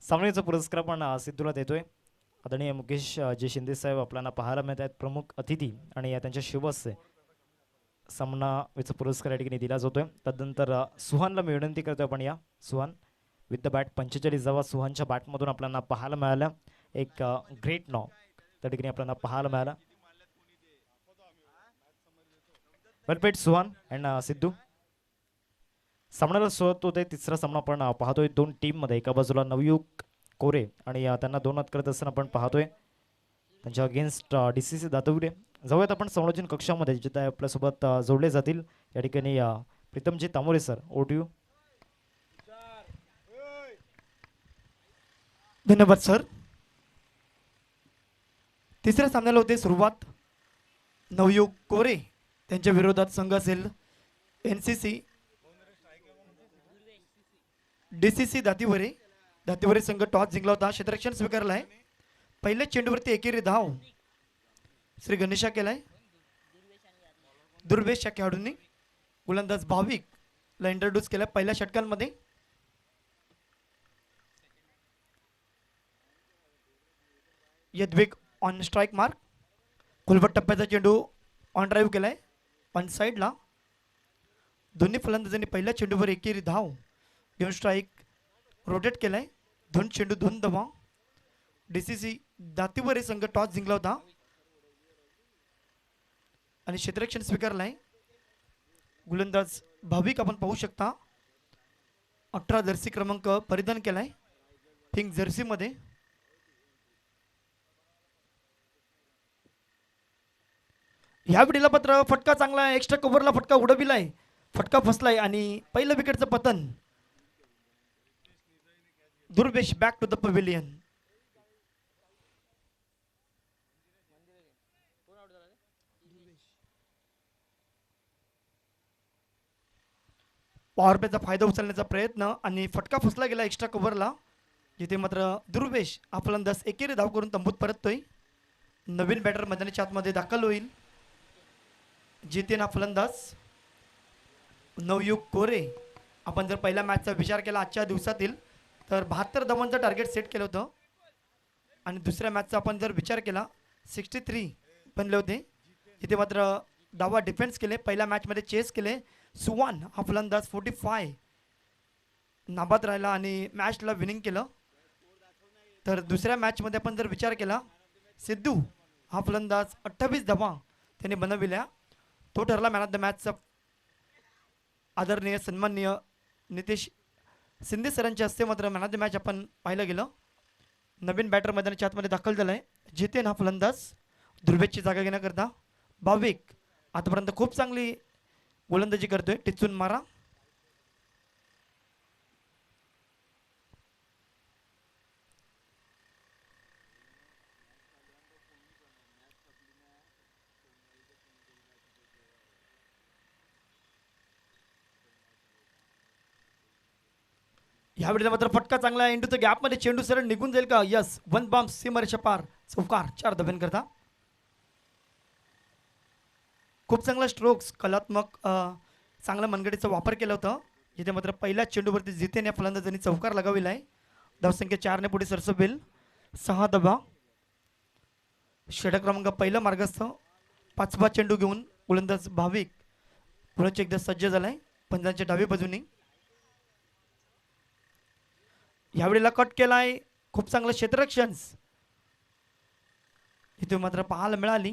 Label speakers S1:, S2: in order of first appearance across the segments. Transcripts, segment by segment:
S1: सामन्याचा पुरस्कार पण सिद्धूला देतोय. आदरणीय मुकेश जे शिंदे साहेब आपल्याला पाहायला मिळत आहेत प्रमुख अतिथी आणि त्यांच्या शुभ हस्ते सामनाचा पुरस्कार या ठिकाणी दिला जातोय. तदनंतर सुहानला मी विनंती करतोय आपण या सुहान विथ द बॅट 45 धावा सुहानच्या बॅटमधून आपल्याला पाहायला मिळाल्या. एक ग्रेट नॉक त्या ठिकाणी आपल्याला पाहायला मिळाला. वेल प्लेड सुहान अँड सिद्धू. सामन्याला सुरुवात होते. तिसरा सामना आपण पाहतोय दोन टीम मध्ये. एका बाजूला नवयुग कोरे आणि त्यांना दोन हात करत असताना आपण पाहतोय त्यांच्या अगेन्स्ट DCC दातुर्डे. जाऊयात आपण संयोजन कक्षामध्ये जिथे आपल्यासोबत जोडले जातील या ठिकाणी प्रीतमजी तामोरे सर. ओटीयू.
S2: धन्यवाद सर. तिसऱ्या सामन्याला होते सुरुवात. नवयुग कोरे त्यांच्या विरोधात संघ असेल NCC DCC दातीवरे. दातीवरे संघ टॉस जिंकला होता. क्षेत्ररक्षण स्वीकारलं आहे. पहिल्या चेंडूवरती एकेरी धाव श्री गणेशा केलाय. दुर्वेश या खेळाडूंनी गोलंदाज भाविकला इंट्रोड्यूस केला पहिल्या षटकांमध्ये. यद्विक ऑन स्ट्राईक मार्क. खुलबट टप्प्याचा चेंडू ऑन ड्राईव्ह केलाय ऑन साईडला. दोन्ही फलंदाजांनी पहिल्या चेंडूवर एकेरी धाव घेऊन स्ट्राईक रोटेट केलाय. दोन चेंडू दोन धावा. DCC दातीवरे संघ टॉस जिंकला होता आणि क्षेत्ररक्षण स्वीकारलाय. गोलंदाज भाविक आपण पाहू शकता 18 जर्सी क्रमांक परिधान केलाय पिंक जर्सी मध्ये. ह्या वेळेला पत्र फटका चांगला आहे. एक्स्ट्रा कव्हरला फटका उडविलाय. फटका फसलाय आणि पहिलं विकेटचं पतन. Durvesh back to the pavilion. Power प्लेचा फायदा उचलण्याचा प्रयत्न आणि फटका फसला गेला एक्स्ट्रा कव्हरला. जिथे मात्र दुर्वेश हा फलंदाज एकेरी धाव करून तंबूत परततोय. नवीन बॅटर मैदानाच्या आतमध्ये दाखल होईल. जितेन हा फलंदाज नवयुग कोरे. आपण जर पहिल्या मॅचचा विचार केला आजच्या दिवसातील तर 72 धावांचं टार्गेट सेट केलं होतं आणि दुसऱ्या मॅचचा आपण जर विचार केला 63 बनले होते. इथे मात्र डावा डिफेन्स केले. पहिल्या मॅचमध्ये चेस केले. सुवान हा फलंदाज 45 नाबाद राहिला आणि मॅचला विनिंग केलं. तर दुसऱ्या मॅचमध्ये आपण जर विचार केला सिद्धू हा फलंदाज 28 धावा त्याने बनविल्या. तो ठरला मॅन ऑफ द मॅचचा. आदरणीय सन्माननीय नितेश शिंदे सरांच्या हस्ते मात्र मॅन ऑफ द मॅच आपण पाहिलं गेलं. नवीन बॅटर मैदानाच्या आतमध्ये दाखल झालाय. जितेन हा फलंदाज दुर्वेशची जागा घेण्याकरता. भाविक आतापर्यंत खूप चांगली गोलंदाजी करतोय. टिचून मारा. यावेळेला मात्र फटका चांगला आहे. इंटूच्या गॅपमध्ये चेंडू सरळ निघून जाईल का? यस. वन बाम सीमारेषा पार. चौकार 4 धाब्यां करता. खूप चांगला स्ट्रोक्स कलात्मक चांगल्या मनगडीचा वापर केला होता. जिथे मात्र पहिल्या चेंडूवरती जितेन या फलंदाजांनी चौकार लगाविला आहे. धावसंख्या 4 ने पुढे सरसबेल. 6 धावा. षटक क्रमांक पहिला मार्गस्थ. 5वा चेंडू घेऊन गोलंदाज भाविक पुढे एकदा सज्ज झालाय पंजांच्या डावी बाजूनी. यावेळेला कट केलाय. खूप चांगलं क्षेत्ररक्षण इथे मात्र पाहायला मिळाली.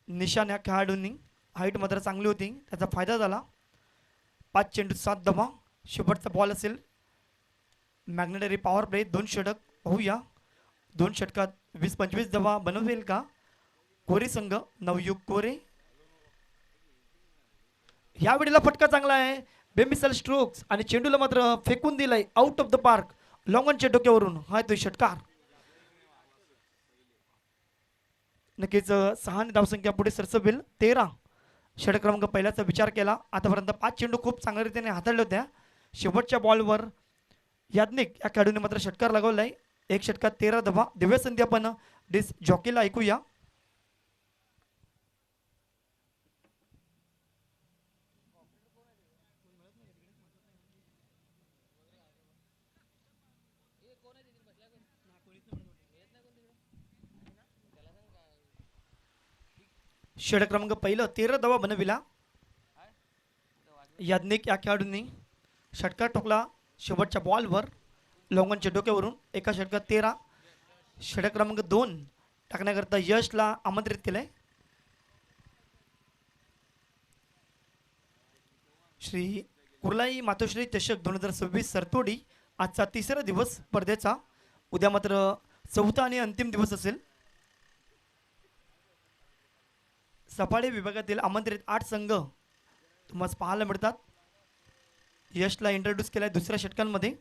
S2: निशान या खेळाडूंनी हाईट मात्र चांगली होती त्याचा फायदा झाला. 5 चेंडू 7 धावा. शेवटचा बॉल असेल. मॅग्नेटरी पॉवर प्ले 2 षटक होऊया. 2 षटकात 20-25 धावा बनवेल का कोरे संघ? नवयुग कोरे. ह्या वेळेला फटका चांगला आहे. बेमिसल स्ट्रोक्स आणि चेंडूला मात्र फेकून दिलाय आउट ऑफ द पार्क. लॉंगॉनच्या डोक्यावरून हा तो षटकार. नक्कीच 6 धावसंख्या पुढे सरसबेल. 13 षटक क्रमांक पहिल्याचा विचार केला. आतापर्यंत 5 चेंडू खूप चांगल्या रीतीने हाताळले होत्या. शेवटच्या बॉलवर याज्ञिक या खेळाडूने मात्र षटकार लगवलाय. 1 षटकात 13 धावा. दिव्य संधी आपण डिस जॉकीला ऐकूया. षटक क्रमांक पहिलं 13 धावा बनविला. याज्ञिक या खेळाडूंनी षटकार ठोकला शेवटच्या बॉलवर लोंगनच्या डोक्यावरून. एका षटकात 13. षटक क्रमांक 2 टाकण्याकरता यशला आमंत्रित केलंय. श्री कुर्लाई मातोश्री चषक 2026 सरतोडी आजचा तिसरा दिवस स्पर्धेचा. उद्या मात्र चौथा आणि अंतिम दिवस असेल. सफाळे विभागातील आमंत्रित 8 संघ तुम्हाला पाहायला मिळतात. यशला इंट्रोड्यूस केलाय दुसऱ्या षटकांमध्ये.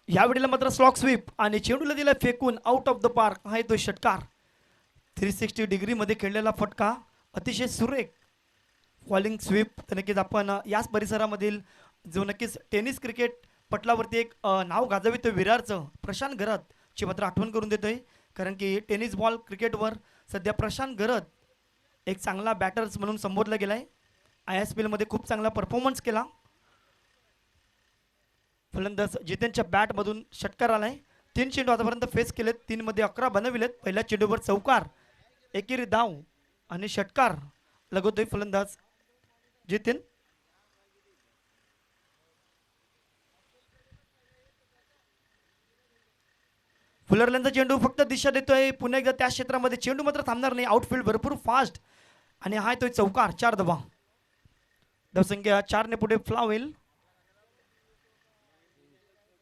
S2: यावेळेला मात्र स्लॉक स्वीप आणि चेंडूला दिला फेकून आउट ऑफ द पार्क. हा तो षटकार 360 डिग्रीमध्ये खेळलेला फटका अतिशय सुरेख फॉलिंग स्वीप. तर नक्कीच आपण याच परिसरामधील जो नक्कीच टेनिस क्रिकेट पटलावरती एक नाव गाजवितो विरारचं प्रशांत गरत ची मात्र आठवण करून देतोय. कारण की टेनिस बॉल क्रिकेटवर सध्या प्रशांत गरत एक चांगला बॅटर्स म्हणून संबोधला गेलाय. ISPL मध्ये खूप चांगला परफॉर्मन्स केला. फलंदाज जितेनच्या बॅटमधून षटकार आलाय. 3 चेंडू आतापर्यंत फेस केलेत. 3 मध्ये 11 बनविलेत. पहिल्या चेंडूवर चौकार, एकेरी धाव आणि षटकार लगवतोय फलंदाज जितेन. फुलरल्यांचा चेंडू फक्त दिशा देतोय. पुन्हा एकदा त्या क्षेत्रामध्ये चेंडू मात्र थांबणार नाही. आउटफील्ड भरपूर फास्ट आणि हा तो चौकार. 4 धावा. धावसंख्या 4 ने पुढे फ्ला होईल.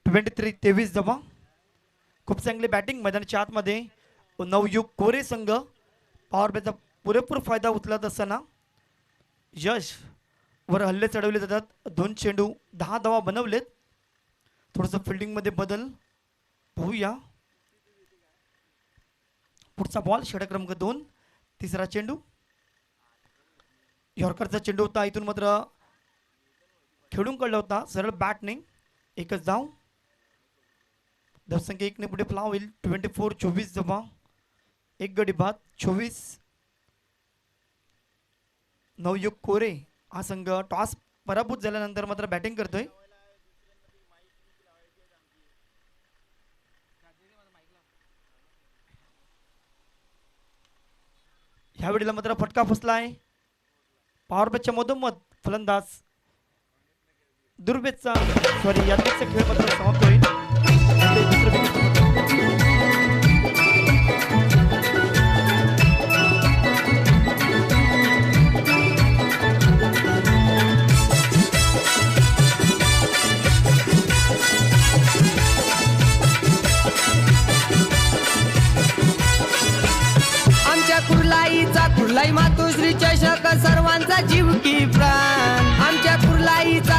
S2: 23 धावा. खूप चांगली बॅटिंग मैदानाच्या आतमध्ये नवयुग कोरे संघ पॉवर प्लेचा पुरेपूर फायदा उचलत असताना यश वर हल्ले चढवले जातात. 2 चेंडू 10 धावा बनवलेत. थोडंसं फिल्डिंगमध्ये बदल पाहूया. पुढचा बॉल षटक क्रमांक 2 तिसरा चेंडू. यॉर्करचा चेंडू होता. इथून मात्र खेळून काढला होता सरळ बॅटने. एकच धाव. धावसंख्या 1 ने पुढे फ्ला होईल. 24 धावा. एक गडी बाद. 24. नवयुग कोरे हा संघ टॉस पराभूत झाल्यानंतर मात्र बॅटिंग करतोय. ह्यावेळेला मात्र फटका फसलाय. पॉवर प्लेच्या मधोमध फलंदाज दुर्वेदचा यात्रेचा खेळ मात्र समाप्त होईल.
S3: कुर्लाई मातोश्री चषक सर्वांचा जीव की प्राण. आमच्या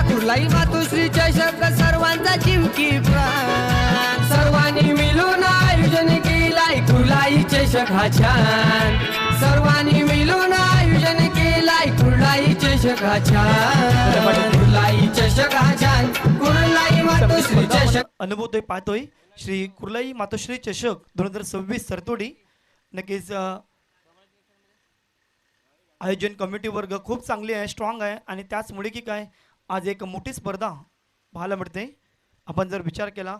S3: कुर्लाई मातोश्री चषक सर्वांचा जीव की प्राण. सर्वांनी मिळून आयोजन केलाय कुर्लाई चषक हा छान. सर्वांनी मिळून आयोजन केलाय कुर्लाई चषक हा छान. कुर्लाई चषक हा छान. कुर्लाई मातोश्री चषक
S2: अनुभवतोय पाहतोय. श्री कुर्लाई मातोश्री चषक 2026 सरतोडी. नक्कीच आयोजन कमिटी वर्ग खूप चांगली आहे, स्ट्रॉंग आहे आणि त्याचमुळे की काय आज एक मोठी स्पर्धा पाहायला मिळते. आपण जर विचार केला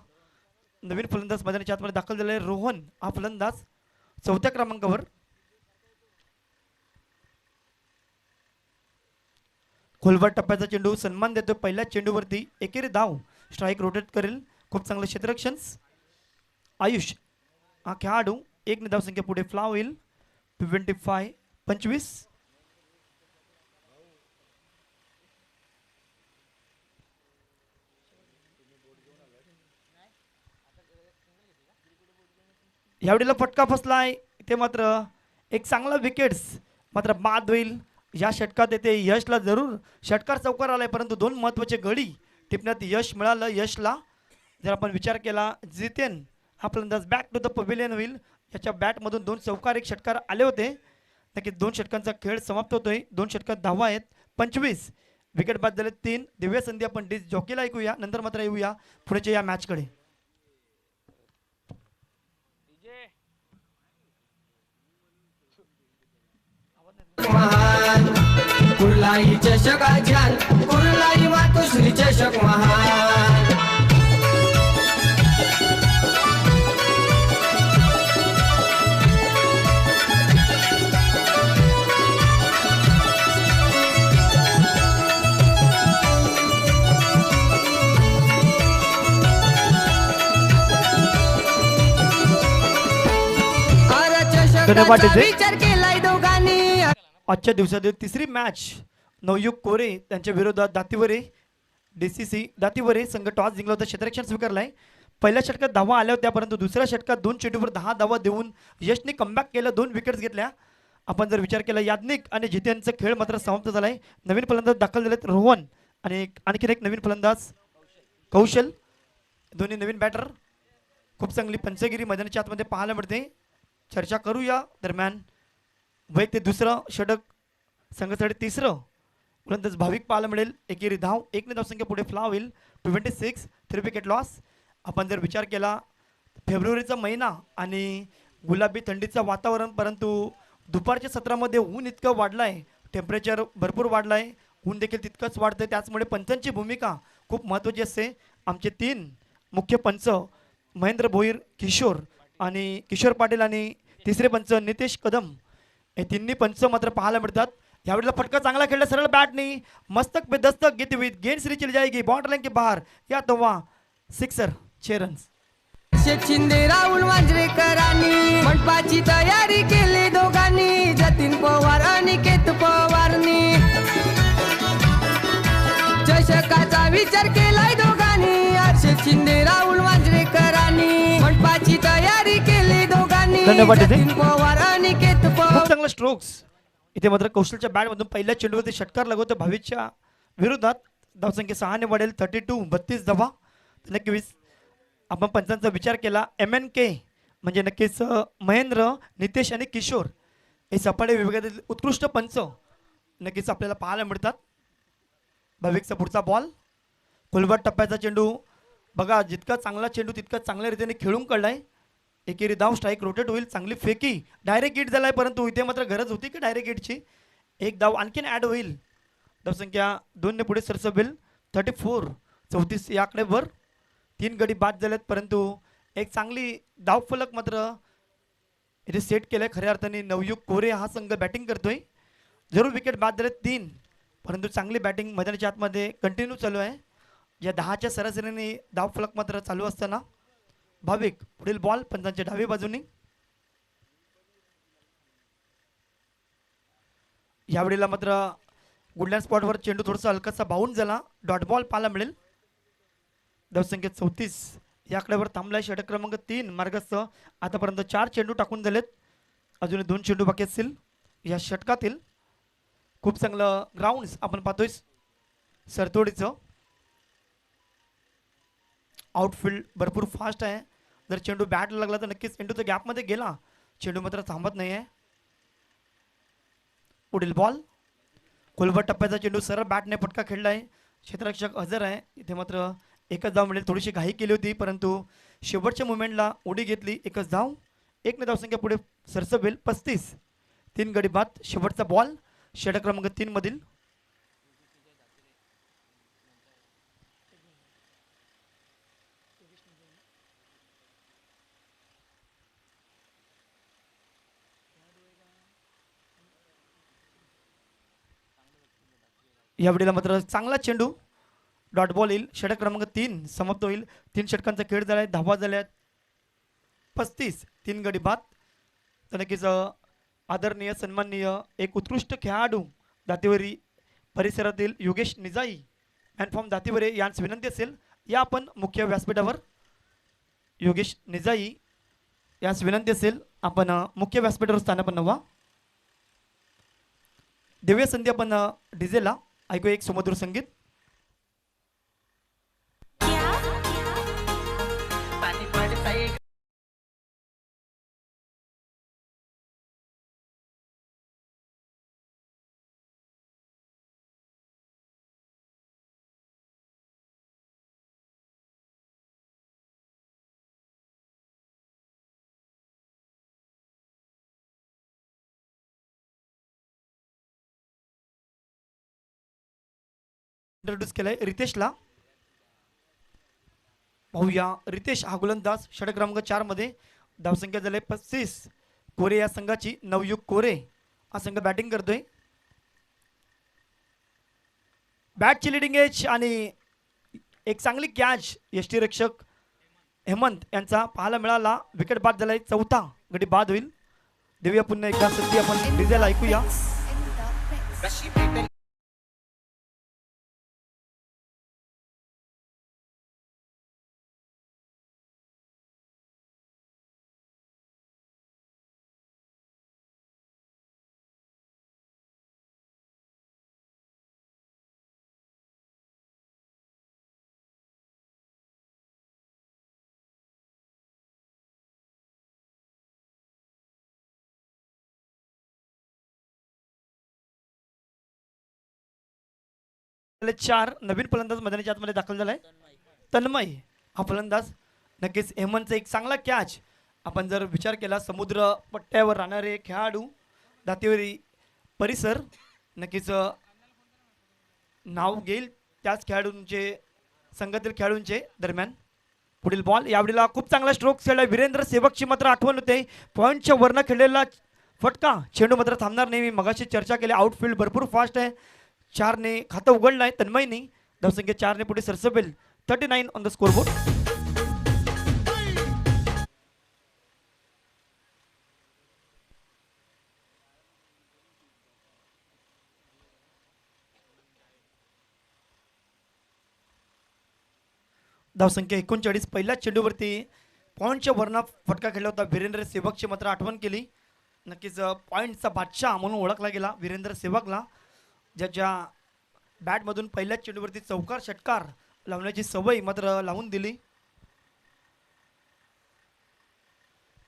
S2: नवीन फलंदाज मैदानाच्या आतमध्ये दाखल झालेला आहे रोहन. हा फलंदाज 4थ्या क्रमांकावर. खोलवर टप्प्याचा चेंडू सन्मान देतो. पहिल्या चेंडूवरती एकेरी धाव. स्ट्राईक रोटेट करेल. खूप चांगलं क्षेत्ररक्षण. आयुष हा खेळाडू 1 ने धावसंख्या पुढे फ्ला होईल. 25. यावेळेला फटका फसलाय. ते मात्र एक चांगला विकेट्स मात्र बाद होईल. या षटकात येते यशला जरूर षटकार चौकार आलाय परंतु 2 महत्त्वाचे गडी टिपण्यात यश मिळालं यशला. जर आपण विचार केला जितेन हा फलंदाज बॅक टू द पवेलियन होईल. याच्या बॅटमधून 2 चौकार 1 षटकार आले होते. नक्कीच 2 षटकांचा खेळ समाप्त होतोय. 2 षटकात धावा आहेत 25. विकेट बाद झाले 3. दिव्य संधी आपण डिस जॉकीला ऐकूया. नंतर मात्र येऊया पुढच्या या मॅचकडे.
S3: कुर्लाई चषक हा छान. कुर्लाई
S1: धन्यवाद
S3: शतकाचा
S1: DJ.
S3: विचार केलाय दोघांनी
S2: आजच्या दिवसातील तिसरी मॅच नवयुग कोरे त्यांच्या विरोधात दातीवरे DCC दातीवरे संघ टॉस जिंकला होता, क्षेत्ररक्षण स्वीकारलाय. पहिल्या षटकात धावा आल्या होत्या, परंतु दुसऱ्या षटकात 2 चेंडूवर 10 धावा देऊन यशने कमबॅक केलं, 2 विकेट्स घेतल्या. आपण जर विचार केला याज्ञिक आणि जितेंचा खेळ मात्र समाप्त झालाय. नवीन फलंदाज दाखल झालेत रोहन आणि आणखीन एक नवीन फलंदाज कौशल, दोन्ही नवीन बॅटर. खूप चांगली पंचगिरी मैदानाच्या आतमध्ये पाहायला मिळते. चर्चा करूया दरम्यान. वैयक्तिक दुसरं षटक, संघासाठी तिसरं फलंदाज भाविक पाहायला मिळेल. एकेरी धाव, 1 धावसंख्या पुढे फ्ला होईल. 26, 3 विकेट लॉस. आपण जर विचार केला फेब्रुवारीचा महिना आणि गुलाबी थंडीचं वातावरण, परंतु दुपारच्या सत्रामध्ये ऊन इतकं वाढलं आहे, टेम्परेचर भरपूर वाढलं आहे, ऊन देखील तितकंच वाढतं. त्याचमुळे पंचांची भूमिका खूप महत्त्वाची असते. आमचे 3 मुख्य पंच महेंद्र भोईर, किशोर पाटील आणि तिसरे पंच नितेश कदम, हे तिन्ही पंच मात्र पाहायला मिळतात. यावेळेला फटका चांगला खेळला, सरळ बॅटनी मस्तक पे दस्तक घेते हुई गेंद श्री चली जाएगी बॉर्डर लाइन के बाहर, या तवा सिक्सर, 6 रन्स.
S3: शेठ शिंदे राहुल मांजरेकरांनी मंडपाची तयारी केली दोघांनी, जतीन पवार अनिकेत पवारनी चषकाचा विचार केलाय दोघांनी. हर्षद शिंदे राहुल मांजरेकरांनी मंडपाची तयारी केली दोघांनी,
S1: धन्यवाद DJ.
S3: जतीन पवार अनिकेत
S2: खूप
S3: पवार.
S2: चांगला स्ट्रोक्स इथे मात्र कौशलच्या बॅटमधून पहिल्या चेंडूवरती षटकार लागवतो भाविकच्या विरोधात. धावसंख्या 6 ने वाढेल. 32 धावा. नक्कीच आपण पंचांचा विचार केला MNK म्हणजे नक्कीच महेंद्र, नितेश आणि किशोर हे सपाटे विभागातील उत्कृष्ट पंच नक्कीच आपल्याला पाहायला मिळतात. भाविकचा पुढचा बॉल, खोलवर टप्प्याचा चेंडू बघा, जितका चांगला चेंडू तितका चांगल्या रीतीने खेळून काढलाय. एकेरी धाव, स्ट्राईक रोटेट होईल. चांगली फेकी, डायरेक्ट हिट झालाय, परंतु इथे मात्र गरज होती की डायरेक्ट हिटची. एक धाव आणखीन ॲड होईल. धावसंख्या 2 ने पुढे सरसबेल. 34 या आकड्यावर 3 गडी बाद झालेत, परंतु एक चांगली धावफलक मात्र इथे सेट केलंय. खऱ्या अर्थाने नवयुग कोरे हा संघ बॅटिंग करतोय. जरूर विकेट बाद झालेत 3, परंतु चांगली बॅटिंग मैदानाच्या आतमध्ये कंटिन्यू चालू आहे. या 10च्या सरासरीने धावफलक मात्र चालू असताना भाविक पुढील बॉल पंचांच्या डावी बाजूनी. यावेळेला मात्र गुडलँड स्पॉटवर चेंडू थोडासा हलकासा बाउंड झाला, डॉट बॉल पाहायला मिळेल. धावसंख्या 34 या आकड्यावर थांबलाय. षटक क्रमांक 3 मार्गस्थ. आतापर्यंत 4 चेंडू टाकून झालेत, अजून 2 चेंडू बाकी असतील या षटकातील. खूप चांगलं ग्राउंड आपण पाहतोय सरतोडीचं. आउटफील्ड भरपूर फास्ट आहे. जर चेंडू बॅटला लागला तर नक्कीच चेंडूच्या गॅपमध्ये गेला, चेंडू मात्र थांबत नाही आहे. पुढील बॉल, खोलवर टप्प्याचा चेंडू सरळ बॅटने फटका खेळलाय. क्षेत्ररक्षक हजर आहे. इथे मात्र एकच धाव मिळेल. थोडीशी घाई केली होती, परंतु शेवटच्या मुवमेंटला उडी घेतली. एकच धाव, 1 ने धावसंख्या पुढे सरसबेल. 35, 3 गडी बाद. शेवटचा बॉल षटक क्रमांक 3 मधील. यावेळेला मात्र चांगला चेंडू, डॉट बॉल येईल. षटक क्रमांक 3 समाप्त होईल. 3 षटकांचा खेळ झालाय, धावा झाल्यात 35, 3 गडी बाद. तर नक्कीच आदरणीय सन्माननीय एक उत्कृष्ट खेळाडू दातेवरी परिसरातील योगेश निजाई, मॅनफॉर्म दातेवरे यांची विनंती असेल या आपण मुख्य व्यासपीठावर. योगेश निजाई यास विनंती असेल आपण मुख्य व्यासपीठावर स्थानापन्न व्हा. देऊया संधी आपण डीजेला. ऐकू एक सुमधुर संगीत. इंट्रोड्यूस केलाय रितेशला. पाहूया रितेश हा गोलंदाज. षटक क्रमांक 4 मध्ये धावसंख्या झाली 35. कोरे या संघाची. नवयुग कोरे हा संघ बॅटिंग करतोय. बॅटची लिडिंग एज आणि एक चांगली कॅच यष्टीरक्षक हेमंत यांचा पाहायला मिळाला. विकेट बाद झालाय. 4था गडी बाद होईल. देऊया पुन्हा एकदा संधी आपण डिझेल ऐकूया. चार नवीन फलंदाज मैदानाच्या आतमध्ये दाखल झालाय. तन्मय हा फलंदाज. नक्कीच हेमंतचा एक चांगला कॅच. आपण जर विचार केला समुद्र पट्ट्यावर राहणारे खेळाडू, दातेवरी परिसर, नक्कीच नाव घेईल त्याच खेळाडूंचे, संघातील खेळाडूंचे दरम्यान. पुढील बॉल यावेळेला खूप चांगला स्ट्रोक खेळला वीरेंद्र सेवकची मात्र आठवण होते. पॉईंटच्या वरनं खेळलेला फटका, चेंडू मात्र थांबणार नाही. मी मगाशी चर्चा केली, आउटफील्ड भरपूर फास्ट आहे. 4ने खातं उघडलं आहे तन्मयनी. धावसंख्या 4ने पुढे सरसपेल. 39 ऑन द स्कोरबोर्ड. धावसंख्या 39. पहिल्याच चेंडूवरती पॉईंटच्या वरना फटका खेळला होता. वीरेंद्र सेवकची मात्र आठवण केली. नक्कीच पॉईंटचा बादशाह म्हणून ओळखला गेला वीरेंद्र सेवकला, ज्याच्या बॅटमधून पहिल्याच चेंडूवरती चौकार षटकार लावण्याची सवय मात्र लावून दिली.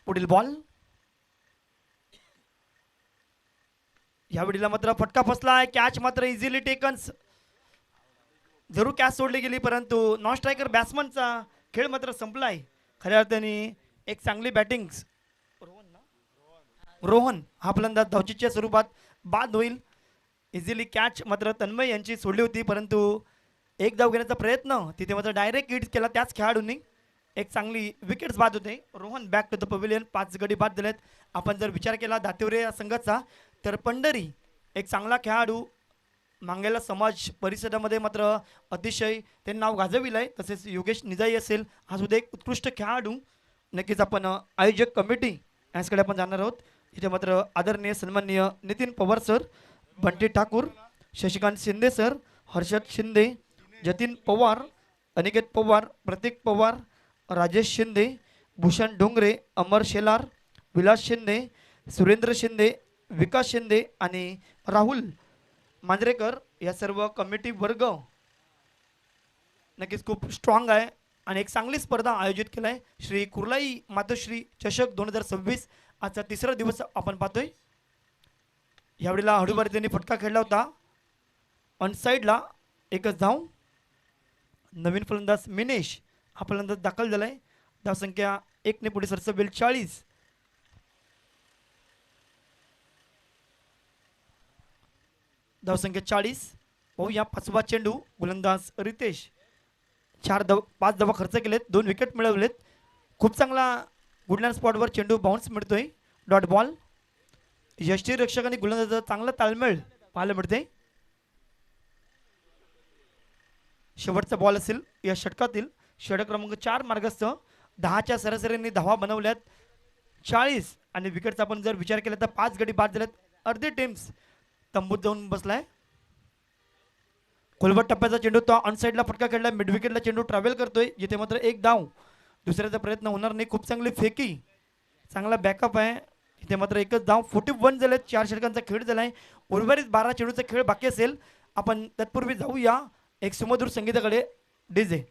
S2: पुढील बॉल यावेळेला मात्र फटका फसलाय. कॅच मात्र इझिली टेकन्स. जरूर कॅच सोडली गेली, परंतु नॉन स्ट्रायकर बॅट्समनचा खेळ मात्र संपलाय. खऱ्या अर्थाने एक चांगली बॅटिंग. रोहन हा फलंदाज धावचीच्या स्वरूपात बाद होईल. इझिली कॅच मात्र तन्मय यांची सोडली होती, परंतु एक धाव घेण्याचा प्रयत्न तिथे मात्र डायरेक्ट हिट केला त्याच खेळाडूंनी. एक चांगली विकेट्स बाद होते. Rohan back to the pavilion. 5 गडी बाद दिलेत. आपण जर विचार केला दातेवरे या संघाचा, तर पंढरी एक चांगला खेळाडू, मांगेला समाज परिसरामध्ये मात्र अतिशय ते नाव गाजविलं आहे. तसेच योगेश निजाई असेल, हा सुद्धा एक उत्कृष्ट खेळाडू. नक्कीच आपण आयोजक कमिटी यांच्याकडे आपण जाणार आहोत. इथे मात्र आदरणीय सन्माननीय नितीन पवार सर, बंटी ठाकूर, शशिकांत शिंदे सर, हर्षद शिंदे, जतीन पवार, अनिकेत पवार, प्रतीक पवार, राजेश शिंदे, भूषण डोंगरे, अमर शेलार, विलास शिंदे, सुरेंद्र शिंदे, विकास शिंदे आणि राहुल मांजरेकर या सर्व कमिटी वर्ग नक्कीच खूप स्ट्रॉंग आहे आणि एक चांगली स्पर्धा आयोजित केली आहे. श्री कुर्लाई मातोश्री चषक 2026 आजचा 3रा दिवस आपण पाहतोय. यावेळेला हडूबारी त्यांनी फटका खेळला होता. ऑन साईडला एकच धाव. नवीन फलंदाज मिनेश हा फलंदाज दाखल झालाय. धावसंख्या 1ने पुढे सरसबेल 40. धावसंख्या 40. पाहूया 5वा चेंडू. गोलंदाज रितेश 5 धावा खर्च केलेत, 2 विकेट मिळवलेत. खूप चांगला गुडलँड स्पॉटवर चेंडू बाउन्स मिळतोय. Dot ball. यष्टीरक्षक आणि गोलंदाजाचा चांगला ताळमेळ पाहायला मिळते. शेवटचा बॉल असेल या षटकातील. षटक क्रमांक 4 मार्गस्थ. 10च्या सरासरीने धावा बनवल्यात 40 आणि विकेटचा आपण जर विचार केला तर 5 गडी बाद झाल्यात. अर्धे टीम्स तंबूत जाऊन बसलाय. खोलवट टप्प्याचा चेंडू तो ऑन साईडला फटका खेळला. मिड विकेटला चेंडू ट्रॅव्हल करतोय, जिथे मात्र एक धाव. दुसऱ्याचा प्रयत्न होणार नाही. खूप चांगली फेकी, चांगला बॅकअप आहे. इथे मात्र एकच धाव. 41 झालेत. 4 षटकांचा खेळ झालाय. उर्वरित 12 चेंडूचा खेळ बाकी असेल. आपण तत्पूर्वी जाऊया एक सुमधुर संगीताकडे. डीजे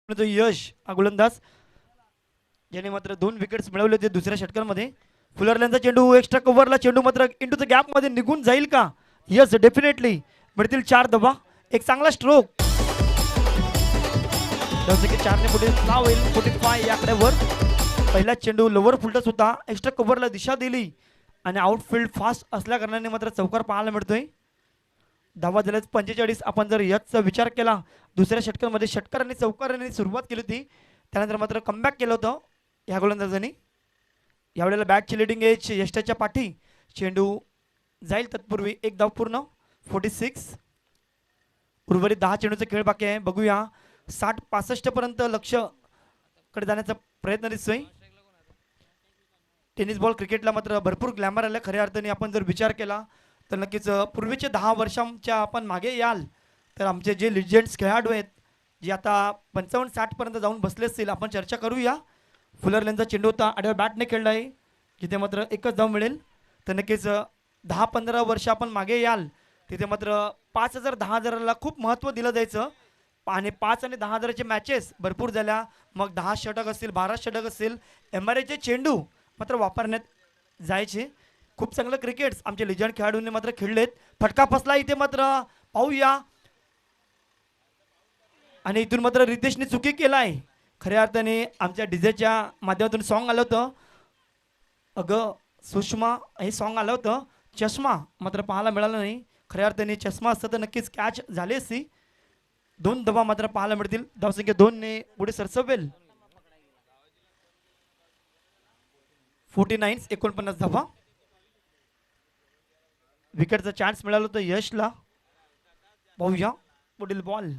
S2: यश हा गोलंदाज ज्याने मात्र 2 विकेट्स मिळवले होते दुसऱ्या षटकांमध्ये. फुलरल्यांचा चेंडू एक्स्ट्रा कव्हरला, चेंडू मात्र इंटू द गॅप मध्ये निघून जाईल का? यस, डेफिनेटली मिळतील 4 धावा. एक चांगला स्ट्रोक, जसे की 4 ने पुढे 6 होईल. 45 या आकड्यावर. पहिला चेंडू लोवर फुलटच होता, एक्स्ट्रा कव्हरला दिशा दिली आणि आउटफील्ड फास्ट असल्या कारणाने मात्र चौकार पाहायला मिळतोय. धावा झाल्याच 45. आपण जर याचा विचार केला दुसऱ्या षटकांमध्ये षटकार आणि चौकाराने सुरुवात केली होती, त्यानंतर मात्र कमबॅक केलं होतं ह्या गोलंदाजांनी. यावेळेला बॅटची लिडिंग एज यष्टाच्या पाठी. चेंडू जाईल तत्पूर्वी एक धाव पूर्ण. 46. उर्वरित 10 चेंडूचा खेळ बाकी आहे. बघूया 60-65 पर्यंत लक्ष कडे जाण्याचा प्रयत्न दिसतोय. टेनिस बॉल क्रिकेटला मात्र भरपूर ग्लॅमर आलं खऱ्या अर्थाने. आपण जर विचार केला तर नक्कीच पूर्वीचे 10 वर्षांच्या आपण मागे याल तर आमचे जे लिजेंड्स खेळाडू आहेत जे आता 55-60 पर्यंत जाऊन बसले असतील, आपण चर्चा करूया. फुलरल्यांचा चेंडू होता, आडव्या बॅटने खेळला आहे, जिथे मात्र एकच धाव मिळेल. तर नक्कीच 10-15 वर्ष आपण मागे याल तिथे मात्र 5,000 10,000ला खूप महत्त्व दिलं जायचं. आणि 5 आणि 10,000चे मॅचेस भरपूर झाल्या. मग 10 षटक असतील, 12 षटक असतील, MRAचे चेंडू मात्र वापरण्यात जायचे. खूप चांगलं क्रिकेट्स आमचे लिजंड खेळाडूंनी मात्र खेळलेत. फटका फसला इथे मात्र पाहूया. आणि इथून मात्र रितेशने चुकी केला आहे. खऱ्या अर्थाने आमच्या डीजेच्या माध्यमातून सॉन्ग आलं होतं, अगं सुषमा हे सॉन्ग आलं होतं. चष्मा मात्र पाहायला मिळाला नाही. खऱ्या अर्थाने चष्मा असतं तर नक्कीच कॅच झाली असती. 2 धावा मात्र पाहायला मिळतील. धावसंख्या 2 ने पुढे सरसवेल. 49 49 धावा. विकेटचा चान्स मिळाला होता यशला. पाहूया पुढील बॉल.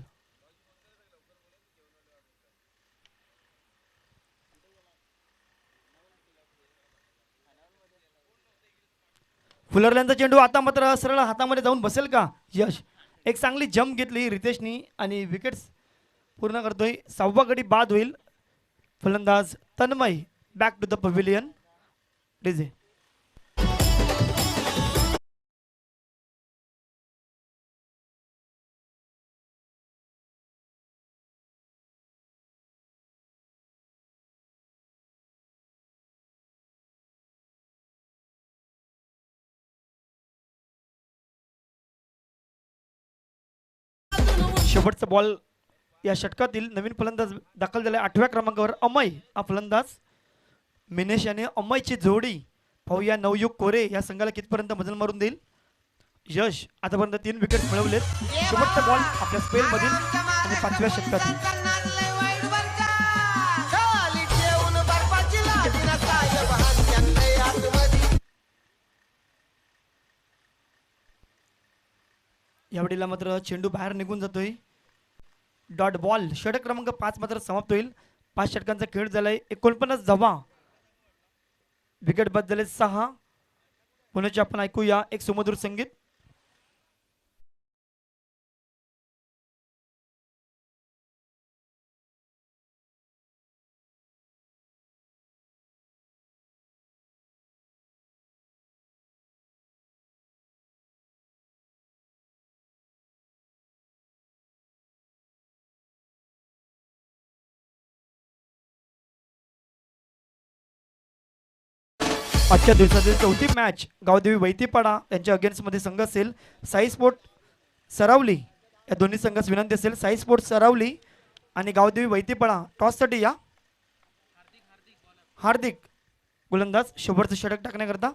S2: फुलरल्यांचा चेंडू आता मात्र सरळ हातामध्ये जाऊन बसेल का? यश एक चांगली जंप घेतली रितेशनी आणि विकेट्स पूर्ण करतोय. 6वा गडी बाद होईल. फलंदाज Tanmay back to the pavilion. DJ शेवटचा बॉल या षटकातील. नवीन फलंदाज दाखल झाला 8व्या क्रमांकावर अमय हा फलंदाज. मिनेश आणि अमयची जोडी. पाहूया नवयुग कोरे या संघाला कितपर्यंत मजल मारून देईल. यश आतापर्यंत 3 विकेट मिळवलेत. शेवटचा बॉल आपल्या स्पेल मधील आणि 5व्या षटकातील. यावेळेला मात्र चेंडू बाहेर निघून जातोय. Dot ball. षटक क्रमांक 5 मात्र समाप्त होईल. 5 षटकांचा खेळ झालाय. 49 धावा. विकेट बाद झाले 6. पुण्याचे आपण ऐकूया एक सुमधुर संगीत. आजच्या दिवसातील 4थी मॅच गावदेवी वैतीपाडा यांच्या अगेन्स्टमध्ये संघ असेल साई स्पोर्ट सरावली. या दोन्ही संघास विनंती असेल साई स्पोर्ट सरावली आणि गावदेवी वैतीपाडा टॉससाठी या. हार्दिक गोलंदाज शेवटचं षटक टाकण्याकरता.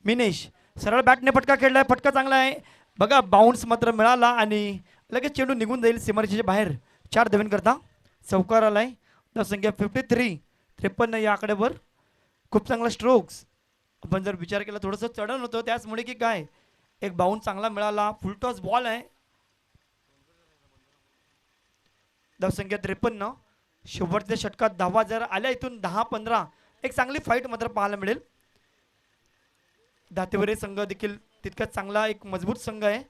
S2: मिनेश सरळ बॅटने फटका खेळलाय. फटका चांगला आहे बघा. बाउन्स मात्र मिळाला आणि लगेच चेंडू निघून जाईल सीमारेषेच्या बाहेर. 4 धावेन करता चौकार आलाय. धावसंख्या 53. 53 या आकड्यावर. खूप चांगला स्ट्रोक्स. आपण जर विचार केला थोडंसं चढण होतं त्याचमुळे की काय एक बाउन्स चांगला मिळाला. फुल टॉस बॉल आहे. धावसंख्या 53. शेवटच्या षटकात धावा जर आल्या इथून 10-15 एक चांगली फाईट मात्र पाहायला मिळेल. दातेवरे संघ देखील तितकाच चांगला एक मजबूत संघ आहे.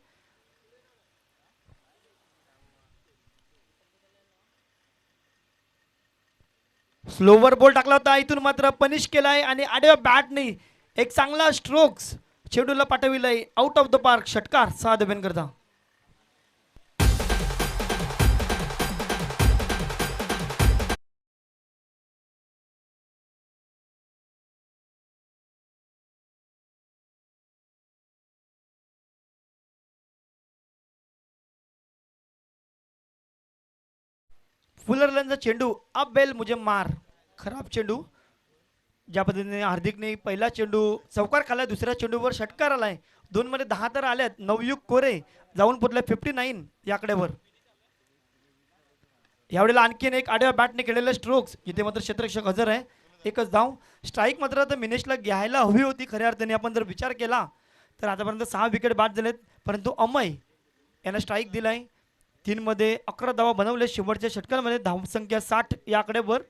S2: स्लोवर बॉल टाकला होता इथून मात्र पनिश केलाय आणि आडव्या बॅटने एक चांगला स्ट्रोक्स चेंडूला पाठविलाय आउट ऑफ द पार्क. षटकार 6 धावेन करता. फुलरलनचा चेंडू अब बेल मुझे मार, खराब चेंडू. ज्या पद्धतीने हार्दिकने पहिला चेंडू चौकार खाल्लाय, दुसऱ्या चेंडूवर षटकार आलाय. 2 मध्ये 10 तर आल्यात. नवयुग कोरे जाऊन पोचले 59 या आकड्यावर. यावेळेला आणखीन एक आडव्या बॅटने केलेले स्ट्रोक्स, इथे मात्र क्षेत्ररक्षक हजर आहे. एकच धाव. स्ट्राईक मात्र आता मिनेशला घ्यायला हवी होती खऱ्या अर्थाने. आपण जर विचार केला तर आतापर्यंत 6 विकेट बाद झालेत, परंतु अमय यानं स्ट्राईक दिलाय. 3 मध्ये 11 धावा बनवले. शेवटच्या षटकांमध्ये धावसंख्या 60 या आकड्यावर.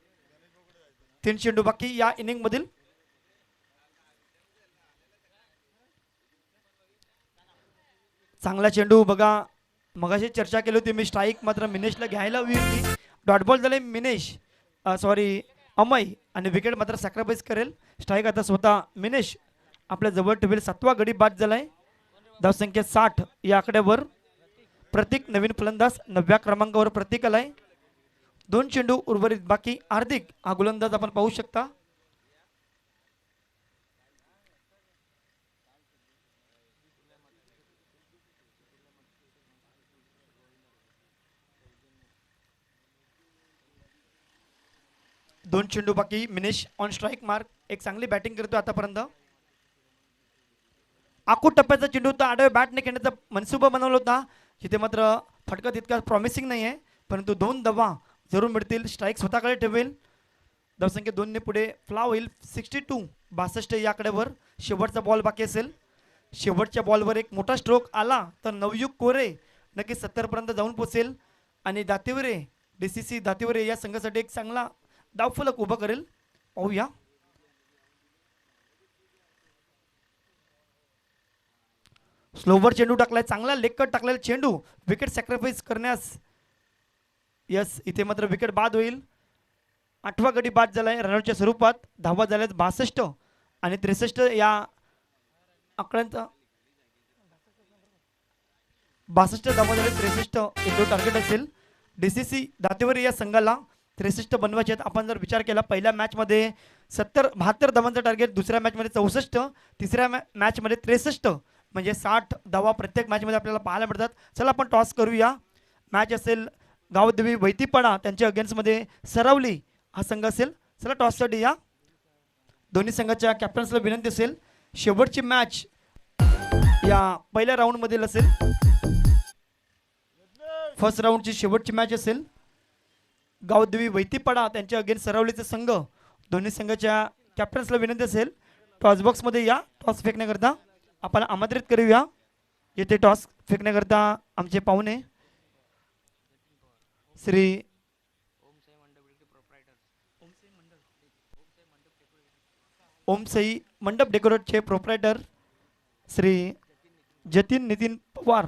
S2: 3 चेंडू बाकी या इनिंग मधील. चांगला चेंडू बघा, मगाशी चर्चा केली होती मी, स्ट्राईक मात्र मिनेशला घ्यायला हवी होती. डॉट बॉल झाले मिनेश, सॉरी अमय, आणि विकेट मात्र सॅक्रिफाईस करेल. स्ट्राईक आता स्वतः मिनेश आपल्या जवळ ठेवेल. 7वा गडी बाद झालाय. धावसंख्या 60 या आकड्यावर. प्रतीक नवीन फलंदाज, 9व्या क्रमांकावर प्रतीक आलाय. 2 चेंडू उर्वरित बाकी. हार्दिक हा गोलंदाज आपण पाहू शकता. दोन चेंडू बाकी. Minesh on strike mark. एक चांगली बॅटिंग करतो आतापर्यंत. आखूड टप्प्याचा चेंडू होता, आडव्या बॅटने खेळण्याचा मनसुबा बनवला होता. तिथे मात्र फटका तितका प्रॉमिसिंग नाही आहे, परंतु 2 धावा जरूर मिळतील. स्ट्राईक स्वतःकडे ठेवेल. धावसंख्या 2 ने पुढे फ्ला होईल. 62 या आकड्यावर. शेवटचा बॉल बाकी असेल. शेवटच्या बॉलवर एक मोठा स्ट्रोक आला तर नवयुग कोरे नक्कीच 70 पर्यंत जाऊन पोचेल आणि दातिवरे DCC दातिवरे या संघासाठी एक चांगला डावफलक उभा करेल. पाहूया. स्लोवर चेंडू टाकलाय, चांगला लेग कट टाकलेला चेंडू विकेट सॅक्रिफाईस करण्यास. यस, इथे मात्र विकेट बाद होईल. 8वा गडी बाद झालाय रनआउटच्या स्वरूपात. धावा झाल्यात 62 आणि 63 या आकड्यांचा. 62 धावा झाले, 63 इंडोर टार्गेट असेल. DCC दातेवरी या संघाला 63 बनवायचे आहेत. आपण जर विचार केला पहिल्या मॅच मध्ये 72 धावांचं टार्गेट, दुसऱ्या मॅच मध्ये 64, तिसऱ्या मॅच मध्ये 63, म्हणजे 60 धावा प्रत्येक मॅच मध्ये आपल्याला पाहायला मिळतात. चला आपण टॉस करूया. मॅच असेल गावदेवी वैतीपाडा त्यांच्या अगेन्स्ट मध्ये सरावली हा संघ असेल. चला टॉससाठी या. दोन्ही संघाच्या कॅप्टन्सला विनंती असेल, शेवटची मॅच या पहिल्या राऊंड मधील असेल. फर्स्ट राऊंडची शेवटची मॅच असेल. गावदेवी वैतीपाडा त्यांच्या अगेन्स्ट सरावलीचा संघ. दोन्ही संघाच्या कॅप्टन्सला विनंती असेल, टॉस बॉक्स मध्ये या. टॉस फेकण्याकरता आपण आमंत्रित करूया. येथे टॉस फेकण्याकरता आमचे पाहुणे श्री ओमसाई मंडप डेकोरेटचे प्रोप्रायटर श्री जतीन नितीन पवार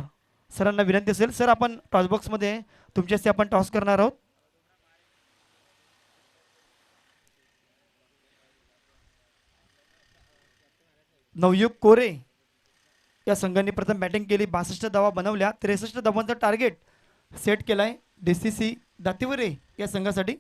S2: सरांना विनंती असेल. सर, आपण टॉस बॉक्स मध्ये तुमच्याशी आपण टॉस करणार आहोत. नवयुग कोरे या संघाने प्रथम बॅटिंग केली, 62 धावा बनवल्या. 63 धावांचा टार्गेट सेट केलाय DCC दातिवरे या संघासाठी.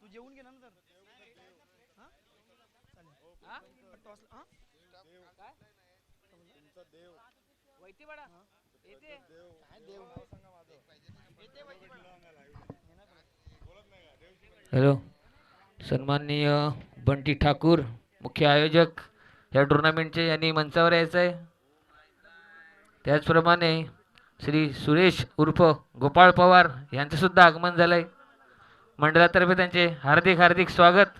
S2: तू जेवून घे ना नंतर. हा? चालेल. टॉस- हा?
S4: हॅलो, सन्माननीय बंटी ठाकूर मुख्य आयोजक या टुर्नामेंटचे यांनी मंचावर यायचं आहे. त्याचप्रमाणे श्री सुरेश उर्फ गोपाळ पवार यांचं सुद्धा आगमन झालंय. मंडळातर्फे त्यांचे हार्दिक हार्दिक स्वागत.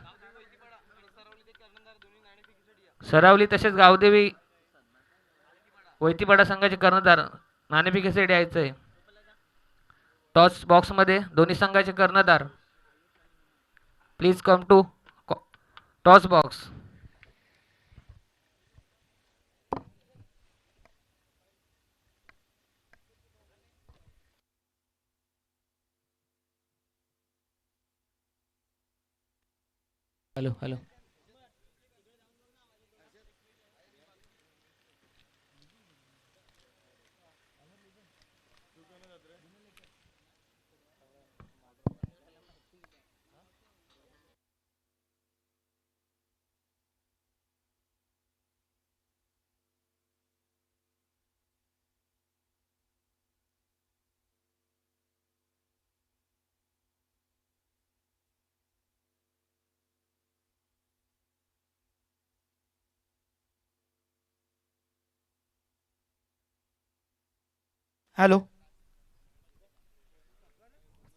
S4: सरावली तसेच गावदेवी वैतीपाडा संघाचे कर्णधार नाणेफेक साठी यायचं आहे. टॉस बॉक्समध्ये दोन्ही संघाचे कर्णधार please come to toss box. Hello hello,
S2: hello,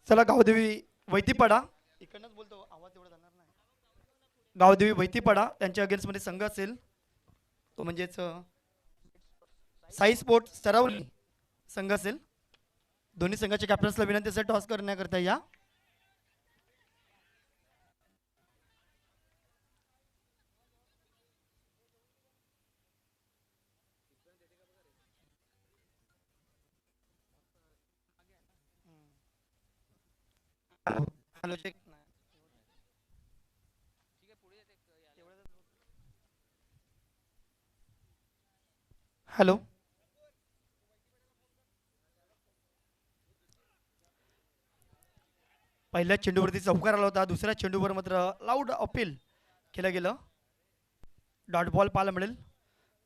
S2: चला गावदेवी वैतीपाडा इकडनंच बोलतो, आवाज एवढा जाणार नाही. गावदेवी वैतीपाडा त्यांच्या अगेन्स्ट मध्ये संघ असेल तो म्हणजेच साई स्पोर्ट सरावली संघ असेल. दोन्ही संघाच्या कॅप्टन्सला विनंती असेल टॉस करण्याकरता या. Hello check. हॅलो, पहिल्या चेंडूवरती चौकार आला होता. दुसऱ्या चेंडूवर मात्र लाऊड अपील केलं गेलं. डॉट बॉल पाहायला मिळेल.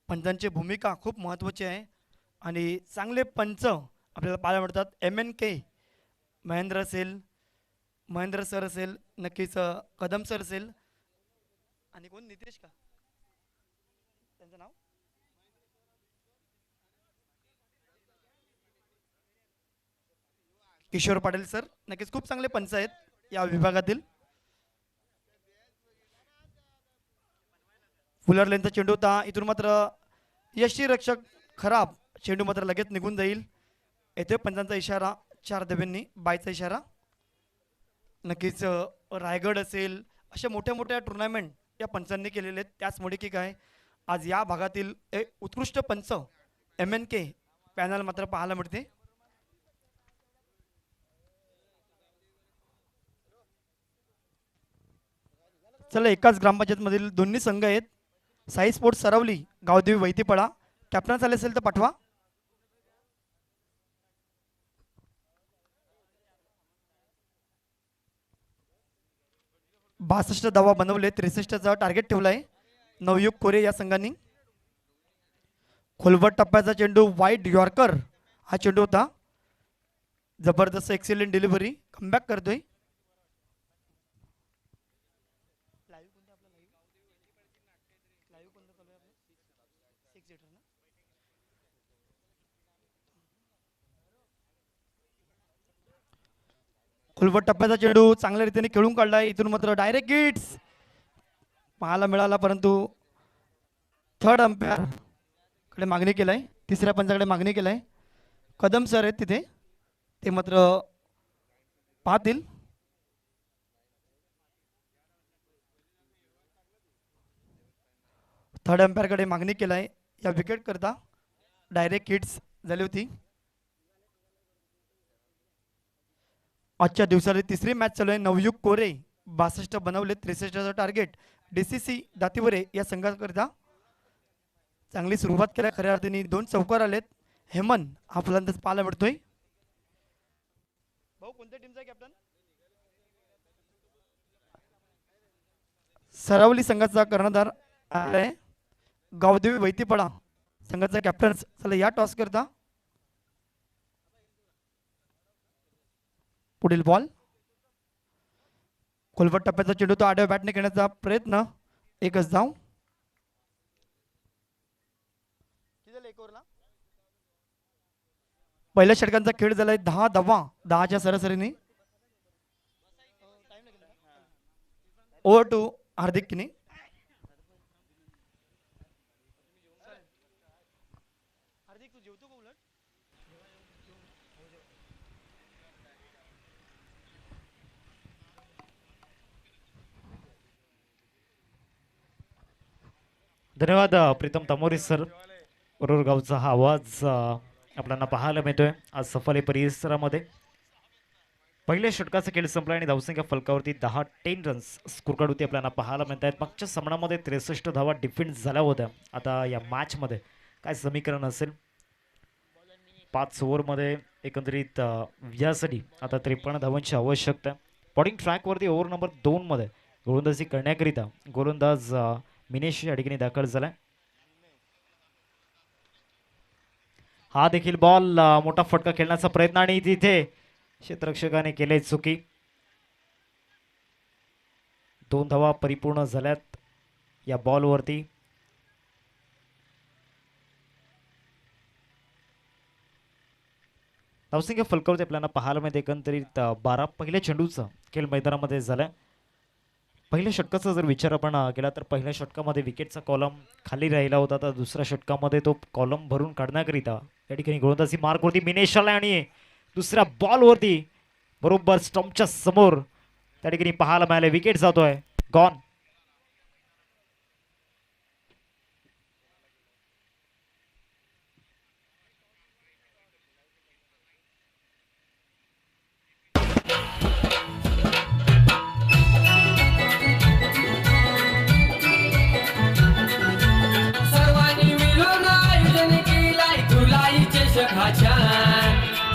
S2: पंचांची भूमिका खूप महत्त्वाची आहे आणि चांगले पंच आपल्याला पाहायला मिळतात. MNK महेंद्र सर असेल, नक्कीच कदम सर असेल आणि कोण नितेश का त्यांचं नाव किशोर पाटील सर, नक्कीच खूप चांगले पंच आहेत या विभागातील. फुलर लेनचा चेंडू होता. इथून मात्र यशी रक्षक खराब, चेंडू मात्र लगेच निघून जाईल. येथे पंचांचा इशारा, 4 धाब्यांनी बायचा इशारा. नक्कीच रायगड असेल, अशा मोठ्या मोठ्या टुर्नामेंट या पंचांनी केलेले आहेत. त्याचमुळे की काय आज या भागातील एक उत्कृष्ट पंच MNK पॅनल मात्र पाहायला मिळते. चला, एकाच ग्रामपंचायतमधील दोन्ही संघ आहेत. साई स्पोर्ट्स सरावली, गावदेवी वैतीपाडा. कॅप्टन झाले असेल तर पाठवा. बासष्ट धावा बनवले, 63चा टार्गेट ठेवलाय नवयुग कोरे या संघांनी. खोलवट टप्प्याचा चेंडू वाईट यॉर्कर हा चेंडू होता. जबरदस्त एक्सिलेंट डिलिव्हरी, कमबॅक करतोय. खोलवट टप्प्याचा चेंडू चांगल्या रीतीने खेळून काढलाय. इथून मात्र डायरेक्ट हिट्स पाहायला मिळाला, परंतु थर्ड अंपायर कडे मागणी केलाय, तिसऱ्या पंचाकडे मागणी केलाय. कदम सर आहेत तिथे, ते मात्र पाहतील. थर्ड अंपायरकडे मागणी केलाय. या विकेट करता डायरेक्ट हिट्स झाली होती. आजच्या दिवसाची तिसरी मॅच चालू आहे. नवयुग कोरे 62 बनवले, 63चा टार्गेट. DCC दातीवरे या संघाकरिता चांगली सुरुवात केल्या. खऱ्या अर्थाने 2 चौकार आलेत. हेमन हा फलंदाज पाहायला मिळतोय. भाऊ कोणत्या टीमचा कॅप्टन? सरावली संघाचा कर्णधार आहे गावदेवी वैतीपडा संघाचा कॅप्टन. चला या टॉस करता पुढील बॉल खोलवट टप्प्याचा चेंडू तो आडव्या बॅटने खेळण्याचा प्रयत्न. एकच धाव. पहिल्या षटकांचा खेळ झालाय 10 धावा 10च्या सरासरीने. ओव्हर टू हार्दिक किने.
S1: धन्यवाद प्रीतम तमोरी सर. वरुर गावचा हा आवाज आपल्याला पाहायला मिळतोय आज सफाले परिसरामध्ये. पहिल्या षटकाचा खेळ संपला आणि धावसंख्या फलकावरती 10-10 रन्स स्कोर कार्ड होती आपल्याला पाहायला मिळत आहेत. मागच्या सामन्यामध्ये 63 धावा डिफेंड झाल्या होत्या. आता या मॅचमध्ये काय समीकरण असेल? 5 ओव्हरमध्ये एकंदरीत यासाठी आता 53 धावांची आवश्यकता. बॉलिंग ट्रॅकवरती ओव्हर नंबर 2 मध्ये गोलंदाजी करण्याकरिता गोलंदाज मिनेश या ठिकाणी दाखल झालाय. हा देखील बॉल मोठा फटका खेळण्याचा प्रयत्न आणि तिथे क्षेत्ररक्षकाने केले चुकी. 2 धावा परिपूर्ण झाल्यात या बॉलवरती. धावसंख्या फलकावरती आपल्याला पाहायला मिळते एकंदरीत 12 पहिल्या चेंडूचा खेळ मैदानामध्ये झालाय. पहिल्या षटकाचा जर विचार आपण केला तर पहिल्या षटकामध्ये विकेटचा कॉलम खाली राहिला होता. तर दुसऱ्या षटकामध्ये तो कॉलम भरून काढण्याकरिता या ठिकाणी गोलंदाजी मार्कवरती मिनेश आला आणि दुसऱ्या बॉलवरती बरोबर स्टंपच्या समोर त्या ठिकाणी पाहायला मिळाले विकेट जातोय. गॉन.
S3: सर्वांनी मिळून आयोजन केलाय तुलाई चषकाच्या.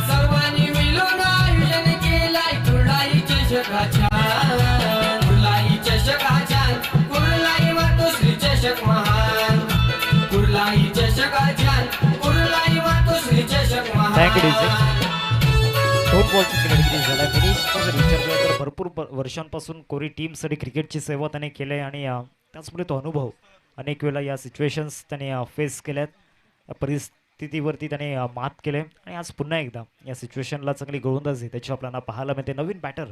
S3: सर्वांनी मिळून आयोजन केलाय तुलाई चषकाच्या. तुलाई चषकाच्या कुर्लाई मातोश्री चषक महान. कुर्लाई चषकाच्या कुर्लाई मातोश्री चषक
S1: Thank you, DJ.
S3: महान.
S1: 2 बॉलची क्रिकेट झाला. मिनेशचा जर विचार केला तर भरपूर वर्षांपासून कोरी टीमसाठी क्रिकेटची सेवा त्याने केली आहे आणि त्याचमुळे तो अनुभव अनेक वेळा या सिच्युएशन्स त्याने फेस केल्यात. या परिस्थितीवरती त्याने मात केले आणि आज पुन्हा एकदा या सिच्युएशनला चांगली गोलंदाजी त्याची आपल्याला पाहायला मिळते. नवीन बॅटर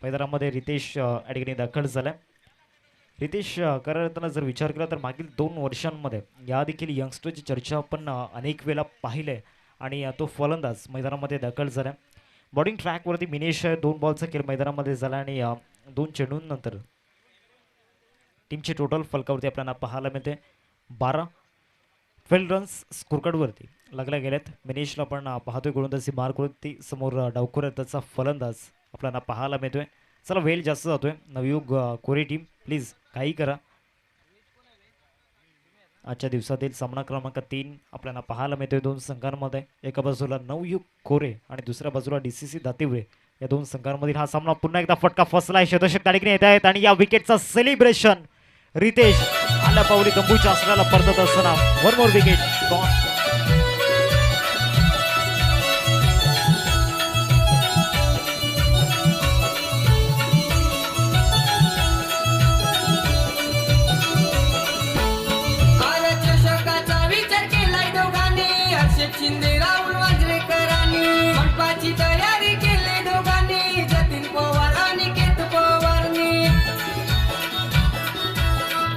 S1: मैदानामध्ये रितेश या ठिकाणी दाखल झालाय. रितेश करताना जर विचार केला तर मागील 2 वर्षांमध्ये या देखील यंगस्टरची चर्चा आपण अनेक वेळा पाहिले आणि तो फलंदाज मैदानामध्ये दाखल झाला. बॉलिंग ट्रॅकवरती मिनेश 2 बॉलचा खेळ मैदानामध्ये झाला आणि 2 चेंडूंनंतर टीमचे टोटल फलकावरती आपल्याला पाहायला मिळते 12 रन्स स्कोरकार्डवरती लागल्या गेल्यात. मिनेशला पण पाहतोय गोलंदाजी मार्कवरती समोर डावखोऱ्यात त्याचा फलंदाज आपल्याला पाहायला मिळतोय. चला वेळ जास्त जातोय. नवयुग कोरी टीम प्लीज काही करा. आजच्या दिवसातील सामना क्रमांक 3 आपल्याला पाहायला मिळतोय 2 संघांमध्ये. एका बाजूला नवयुग कोरे आणि दुसऱ्या बाजूला DCC दातिवरे. या 2 संघांमधील हा सामना पुन्हा एकदा फटका फसलाय. शतशक त्या ठिकाणी येत आहेत आणि या विकेटचा सेलिब्रेशन रितेश आल्या पावली गंभूच्या असल्याला परतत असताना 1 मोर विकेट गॉन.
S3: आला चषकाचा विचार केलाय दोघांनी. हर्षद शिंदे राहुल वाजरेकरांनी मंडपाची तयारी केली दोघांनी. जतीन पवार आणि केतू पवारनी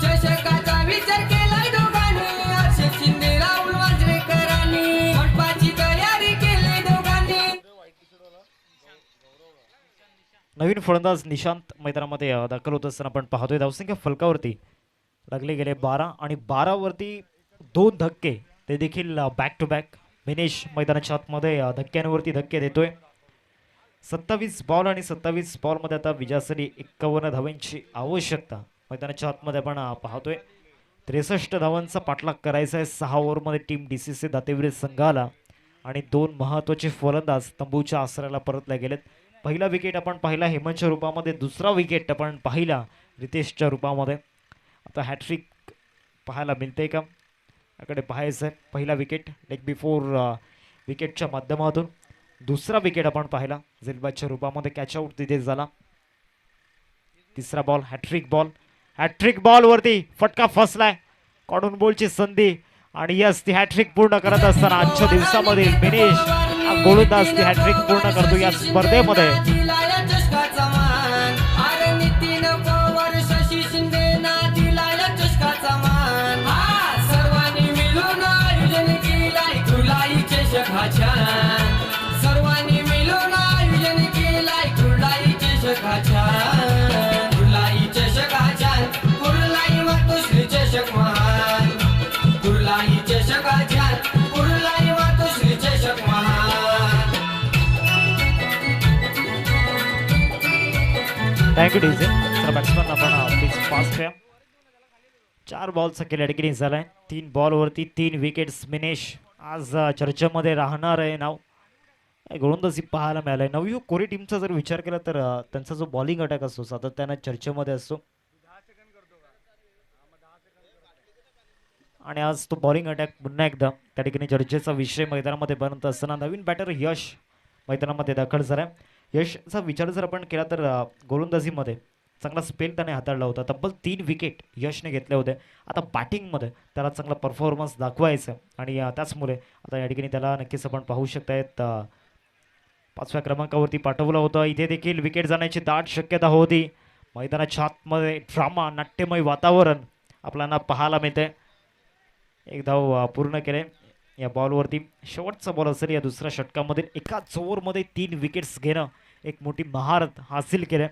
S3: चषकाचा विचार केलाय दोघांनी. हर्षद शिंदे राहुल वाजरेकरांनी मंडपाची तयारी केली दोघांनी.
S1: नवीन फलंदाज निशांत मैदानामध्ये दाखल होत असताना आपण पाहतोय. धावसंख्या फलकावरती लागले गेले 12 आणि 12 वरती 2 धक्के ते देखील बॅक टू बॅक. मिनेश मैदानाच्या आतमध्ये धक्क्यांवरती धक्के देतोय. 27 बॉल आणि 27 बॉलमध्ये आता विजयासाठी 51 धावांची आवश्यकता मैदानाच्या आतमध्ये आपण पाहतोय. 63 धावांचा पाठलाग करायचा आहे 6 ओव्हरमध्ये टीम DCC दातेवरे संघाला. आणि दोन महत्त्वाचे फलंदाज तंबूच्या आसऱ्याला परतले गेलेत. पहिला विकेट आपण पाहिला हेमंतच्या रूपामध्ये, दुसरा विकेट आपण पाहिला रितेशच्या रूपामध्ये. आता हॅट्रिक पाहायला मिळते का याकडे पाहायचं आहे. पहिला विकेट लेग बिफोर विकेटच्या माध्यमातून, दुसरा विकेट आपण पाहिला झेलबादच्या रूपामध्ये कॅच आउट तिथे झाला. तिसरा बॉल हॅट्रिक बॉल वरती फटका फसलाय, काढून बॉलची संधी आणि यस ती हॅट्रिक पूर्ण करत असताना आजच्या दिवसामध्ये मिनेश गोलंदाज ती हॅट्रिक पूर्ण करतो या स्पर्धेमध्ये.
S3: दिलाय चषकाचा मान, अरे नितीन पवार शशी शिंदेना दिलाय चषकाचा मान. सर्वांनी मिळून आयोजन केलाय खुर्लाई चषक हा छान. सर्वांनी मिळून आयोजन केलाय खुर्लाई चषक हा छान. खुर्लाई चषक हा छान, खुर्लाई मातोश्री चषक महान. खुर्लाई चषक हा छान, खुर्लाई मातोश्री चषक महान.
S1: Thank you DJ. चला बॅट्समन आपण प्लीज फास्ट आहे. 4 बॉलचा केल्या ठिकाणी झालाय. 3 बॉलवरती 3 विकेट्स. मिनेश आज चर्चेमध्ये राहणार आहे नाव. गोलंदाजी पाहायला मिळालंय. नवयुग कोरी टीमचा जर विचार केला तर त्यांचा जो बॉलिंग अटॅक असतो सातत्यानं चर्चेमध्ये असतो आणि आज तो बॉलिंग अटॅक पुन्हा एकदा त्या ठिकाणी चर्चेचा विषय मैदानामध्ये बनत असताना नवीन बॅटर यश मैदानामध्ये दाखल झालाय. यशचा विचार जर आपण केला तर गोलंदाजीमध्ये चांगला स्पेल त्याने हाताळला होता. तब्बल 3 विकेट यशने घेतले होते. आता बॅटिंगमध्ये त्याला चांगला परफॉर्मन्स दाखवायचा आणि त्याचमुळे आता या ठिकाणी त्याला नक्कीच आपण पाहू शकतायत 5व्या क्रमांकावरती पाठवलं होतं. इथे देखील विकेट जाण्याची दाट शक्यता होती. मैदानाच्या आतमध्ये ड्रामा नाट्यमय वातावरण आपल्याला पाहायला मिळते. एक धाव पूर्ण केले या बॉलवरती. शेवटचा बॉल असेल या दुसऱ्या षटकामध्ये. एकाच ओव्हरमध्ये 3 विकेट्स घेणं एक मोठी महारत हासिल केलं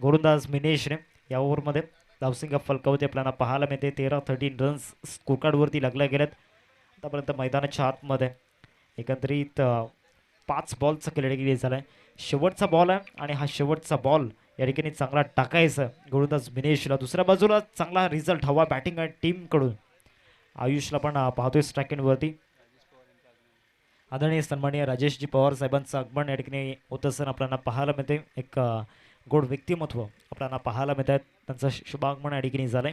S1: गोलंदाज मिनेशने. या ओव्हरमध्ये धावसंख्या फलकावती आपल्याला पाहायला मिळते. 13 रन्स स्कोरकार्डवरती लागल्या गेल्यात. आतापर्यंत मैदानाच्या आतमध्ये एकंदरीत 5 बॉलचा केलेला झाला आहे. शेवटचा बॉल आहे आणि हा शेवटचा बॉल या ठिकाणी चांगला टाकायचा गोलंदाज मिनेशला. दुसऱ्या बाजूला चांगला रिझल्ट हवा बॅटिंग आणि टीमकडून. आयुषला पण पाहतोय स्ट्रायकिंगवरती. आदरणीय सन्माननीय राजेशजी पवार साहेबांचं आगमन या ठिकाणी होत असताना आपल्याला पाहायला मिळते. एक गोड व्यक्तिमत्व आपल्याला पाहायला मिळत आहेत. त्यांचं शुभागमन या ठिकाणी झालंय.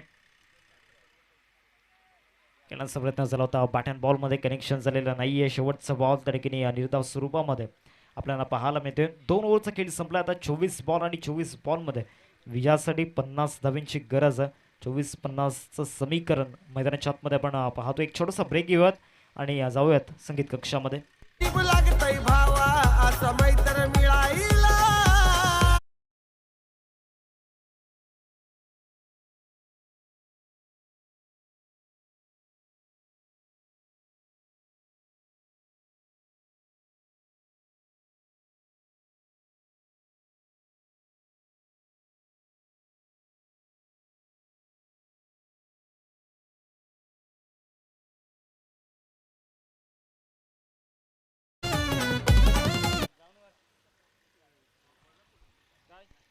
S1: खेळण्याचा प्रयत्न झाला होता. बॅट अँड बॉलमध्ये कनेक्शन झालेलं नाहीये. शेवटचा बॉल त्या ठिकाणी निर्धाव स्वरूपामध्ये आपल्याला पाहायला मिळतोय. 2 ओव्हरचा खेळ संपला. आता 24 बॉल आणि 24 बॉलमध्ये विजयासाठी 50 धावांची गरज आहे. 24-50चं समीकरण मैदानाच्या आतमध्ये आपण पाहतो. एक छोटासा ब्रेक घेऊयात आणि जाऊयात संगीत कक्षामध्ये.
S5: लागतय भावा असं मैत्र मिळाईला.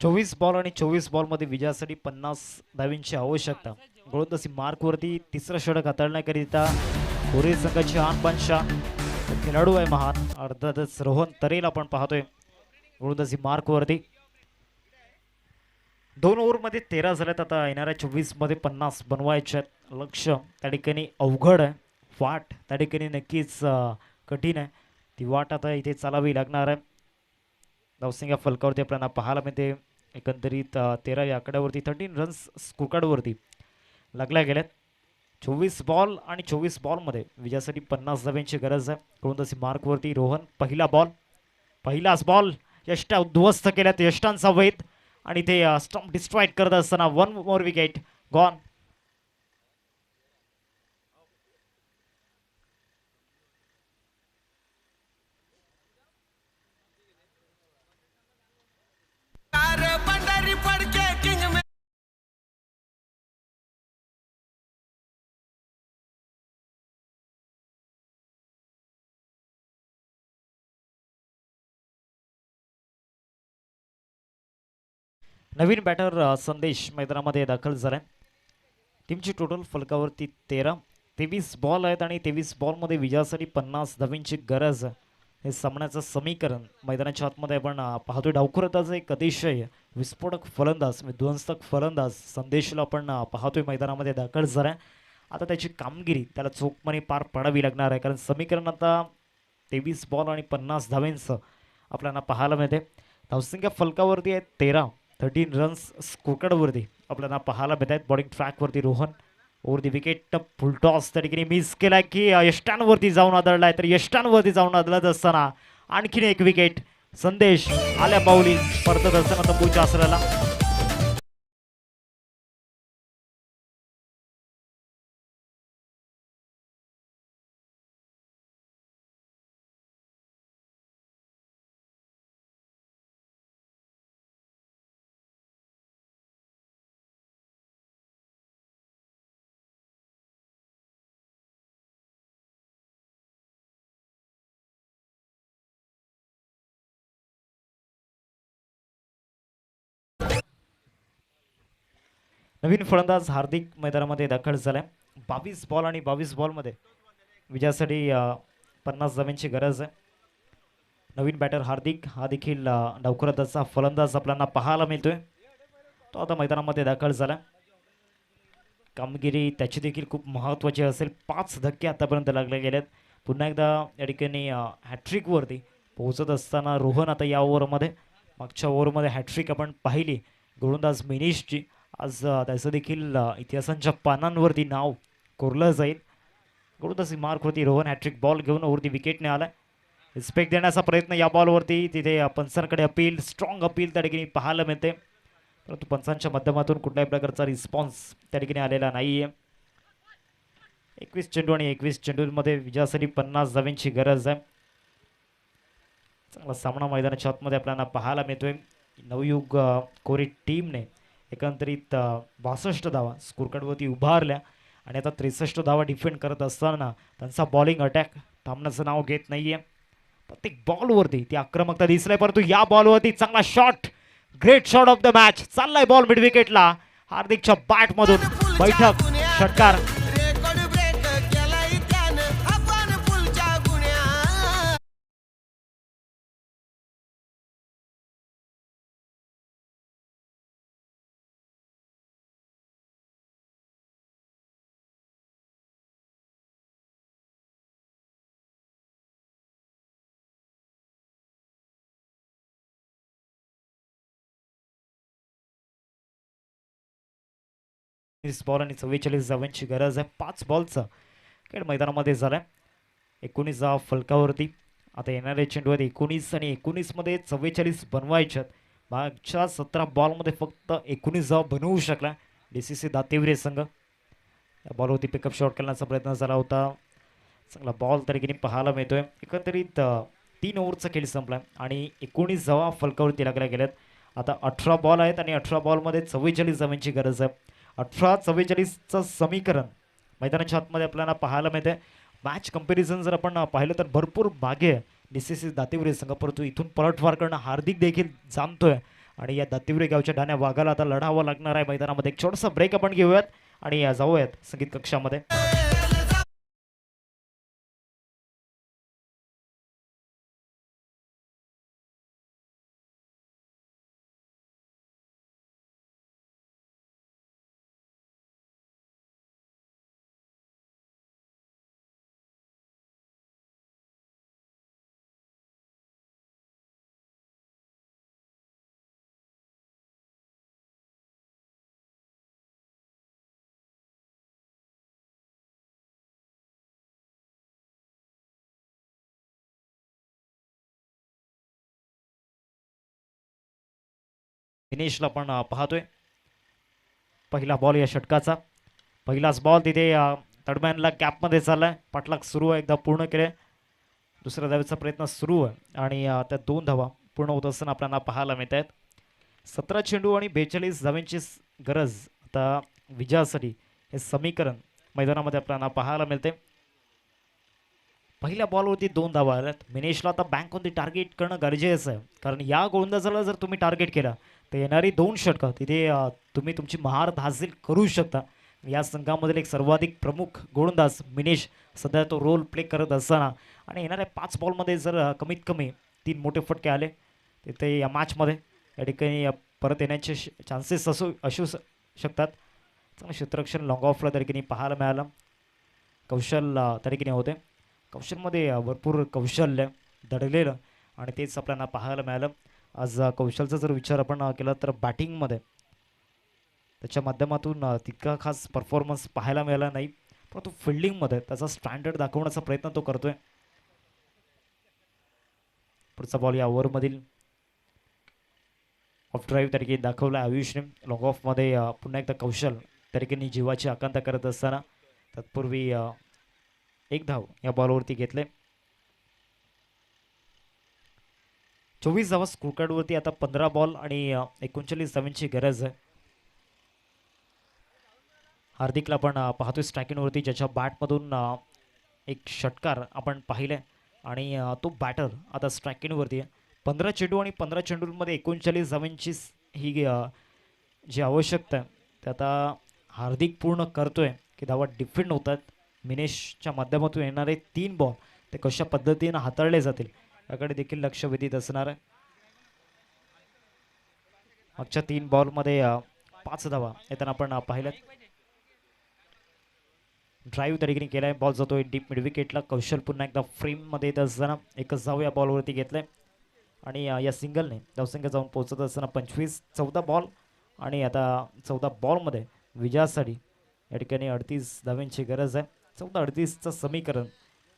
S1: चोवीस बॉल आणि 24 बॉलमध्ये विजयासाठी 50 धावींची आवश्यकता. गोलंदाजी मार्कवरती तिसरं षटक हाताळण्याकरिता कोरी संघाची आणबानशा खेळाडू आहे महान. अर्थातच रोहन तरेल आपण पाहतोय गोलंदाजी मार्कवरती. 2 ओव्हरमध्ये 13 झाल्यात. आता येणाऱ्या 24 मध्ये 50 बनवायचे आहेत. लक्ष त्या ठिकाणी अवघड आहे. वाट त्या ठिकाणी नक्कीच कठीण आहे. ती वाट आता इथे चालावी लागणार आहे. धावसंख्या फलकावरती आपल्याला पाहायला मिळते. एकंदरीत 13 या आकड्यावरती 13 रन्स स्कोरकार्डवरती लागल्या गेल्यात. 24 बॉल आणि 24 बॉलमध्ये विजयासाठी 50 धावांची गरज आहे. गोलंदाजी मार्कवरती रोहन. पहिलाच बॉल यष्टा उद्ध्वस्त केल्यात. यष्टांचा वेध आणि ते स्टंप डिस्ट्रॉईड करत असताना 1 more wicket gone.
S5: Pandhari Padke किंग में
S1: नवीन बॅटर संदेश मैदानामध्ये दाखल झालाय. टीमची टोटल फलकावरती 13 23 बॉल आहेत आणि 23 बॉलमध्ये विजयासाठी 50 धावींची गरज आहे. हे सामन्याचं समीकरण मैदानाच्या आतमध्ये आपण पाहतोय. डावखुरताचा एक अतिशय विस्फोटक फलंदाज विध्वंसक फलंदाज संदेशला आपण पाहतोय मैदानामध्ये दाखल झालाय. आता त्याची कामगिरी त्याला चोखपणे पार पाडावी लागणार आहे, कारण समीकरण आता 23 बॉल आणि 50 धावेंचं आपल्याला पाहायला मिळते. धावसंख्या फलकावरती आहेत 13 रन्स स्कोरकार्डवरती आपल्याला पाहायला मिळत आहेत. बॉलिंग ट्रॅकवरती Rohan over the wicket full toss त्या ठिकाणी मिस केलाय की यष्टांवरती जाऊन आदळलाय, तर यष्टांवरती जाऊन आदळत असताना आणखीन एक विकेट. संदेश आल्या पाऊली परतत असताना तंबूच्या आसराला. नवीन फलंदाज हार्दिक मैदानामध्ये दाखल झालाय. 22 बॉल आणि 22 बॉलमध्ये विजयासाठी 50 धावांची गरज आहे. नवीन बॅटर हार्दिक हा देखील डावखुरताचा फलंदाज आपल्याला पाहायला मिळतोय. तो आता मैदानामध्ये दाखल झाला. कामगिरी त्याची देखील खूप महत्त्वाची असेल. 5 धक्के आतापर्यंत लागले गेलेत. पुन्हा एकदा या ठिकाणी हॅट्रिकवरती पोहोचत असताना रोहन आता या ओव्हरमध्ये मागच्या ओव्हरमध्ये हॅट्रिक आपण पाहिली गोलंदाज मिनिशची. आज त्याचं देखील इतिहासांच्या पानांवरती नाव कोरलं जाईल. गोलंदाजी मार्कवरती रोहन हॅट्रिक बॉल घेऊन वरती विकेटने आलाय. रिस्पेक्ट देण्याचा प्रयत्न या बॉलवरती तिथे पंचांकडे अपील स्ट्रॉंग अपील त्या ठिकाणी पाहायला मिळते, परंतु पंचांच्या माध्यमातून कुठल्याही प्रकारचा रिस्पॉन्स त्या ठिकाणी आलेला नाही आहे. 21 चेंडू आणि 21 चेंडूमध्ये विजयासाठी 50 धावांची गरज आहे. चांगला सामना मैदानाच्या आतमध्ये आपल्याला पाहायला मिळतोय. नवयुग कोरी टीमने एकंदरीत 62 धावा स्कोरकार्डवरती उभारल्या आणि आता 63 धावा डिफेंड करत असताना त्यांचा बॉलिंग अटॅक थांबण्याचं नाव घेत नाहीये. प्रत्येक बॉलवरती ती आक्रमकता दिसलाय, परंतु या बॉलवरती चांगला shot, great shot of the match. चाललाय बॉल मिड विकेटला. हार्दिकच्या बॅटमधून बैठक षटकार.
S5: रेकॉर्ड ब्रेक केलाय त्यानं आपण फुलच्या गुण्या.
S1: बॉल आणि 44 धावांची गरज आहे. 5 बॉलचा खेळ मैदानामध्ये झालाय. 19 धावा फलकावरती. आता येणारे चेंडू आहेत 19 आणि 19 मध्ये 44 बनवायच्यात. मागच्या 17 बॉलमध्ये फक्त 19 धावा बनवू शकला DCC दातिवरे संघ. या बॉलवरती पिकअप शॉट करण्याचा प्रयत्न झाला होता. चांगला बॉल त्या ठिकाणी पाहायला मिळतोय. एकंदरीत 3 ओव्हरचा खेळ संपलाय आणि 19 धावा फलकावरती लागल्या गेल्यात. आता 18 बॉल आहेत आणि 18 बॉलमध्ये 44 धावांची गरज आहे. 18-44चं समीकरण मैदानाच्या आतमध्ये आपल्याला पाहायला मिळते. मॅच कंपॅरिझन जर आपण पाहिलं तर भरपूर मागे DCC दातिवरे संघ, परंतु इथून पलटवार करणं हार्दिक देखील जाणतोय आणि या दातिवरे गावच्या डाण्या वाघाला आता लढावं लागणार आहे मैदानामध्ये. एक छोटासा ब्रेक आपण घेऊयात आणि जाऊयात संगीत कक्षामध्ये. फिनिशला आपण पाहतोय. पहिला बॉल या षटकाचा. पहिलाच बॉल तिथे तडम्यानला कॅपमध्ये चाललाय. पाठलाग सुरू आहे, एकदा पूर्ण केले. दुसऱ्या धावेचा प्रयत्न सुरू आहे आणि त्या 2 धावा पूर्ण होत असताना आपल्याला पाहायला मिळत आहेत. 17 चेंडू आणि 42 धावांची गरज आता विजयासाठी. हे समीकरण मैदानामध्ये आपल्याला पाहायला मिळते. पहिल्या बॉलवरती 2 धावा आल्यात. मिनेशला आता बँक ऑन दी टार्गेट करणं गरजेचं आहे, कारण या गोलंदाजाला जर तुम्ही टार्गेट केला तर येणारी 2 षटकं तिथे तुम्ही तुमची महारत हासिल करू शकता. या संघामधील एक सर्वाधिक प्रमुख गोलंदाज मिनेश सध्या तो रोल प्ले करत असताना आणि येणाऱ्या 5 बॉलमध्ये जर कमीत कमी 3 मोठे फटके आले तिथे या मॅचमध्ये या ठिकाणी परत येण्याचे चान्सेस असू शकतात. चांगलं क्षेत्ररक्षण लॉंग ऑफला त्या ठिकाणी पाहायला मिळालं. कौशल त्या ठिकाणी होते. कौशलमध्ये भरपूर कौशल्य दडलेलं आणि तेच आपल्याला पाहायला मिळालं. आज कौशलचा जर विचार आपण केला तर बॅटिंगमध्ये त्याच्या माध्यमातून तितका खास परफॉर्मन्स पाहायला मिळाला नाही, परंतु फिल्डिंगमध्ये त्याचा स्टँडर्ड दाखवण्याचा प्रयत्न तो करतोय. पुढचा बॉल या ओव्हरमधील ऑफ ड्राईव्ह त्या ठिकाणी दाखवला आयुषने. लॉंग ऑफमध्ये पुन्हा एकदा कौशल त्या ठिकाणी जीवाची आकांक्षा करत असताना तत्पूर्वी एक धाव या बॉलवरती घेतले. 24 धावा स्कोर कार्डवरती आता 15 बॉल आणि 39 धावांची गरज आहे. हार्दिकला आपण पाहतोय स्ट्रायकिंगवरती ज्याच्या बॅटमधून एक षटकार आपण पाहिले आणि तो बॅटर आता स्ट्रायकिंगवरती आहे. 15 चेंडू आणि 15 चेंडूंमध्ये 39 धावांची ही जी आवश्यकता आहे ते आता हार्दिक पूर्ण करतोय की धावा डिफेंड होतात. मिनेशच्या माध्यमातून येणारे 3 बॉल ते कशा पद्धतीनं हाताळले जातील याकडे देखील लक्ष वेधीत असणार आहे. मागच्या 3 बॉलमध्ये 5 धावा येताना आपण पाहिलं. ड्राईव्ह त्या ठिकाणी केलाय. बॉल जातोय डीप मिड विकेटला. कौशल पुन्हा एकदा फ्रेममध्ये येत असताना एकच धाव या बॉलवरती घेतलंय आणि या सिंगलने धावसंख्या जाऊन पोहोचत असताना 25-14 बॉल आणि आता 14 बॉलमध्ये विजयासाठी या ठिकाणी 38 धावांची गरज आहे. 14-38चं समीकरण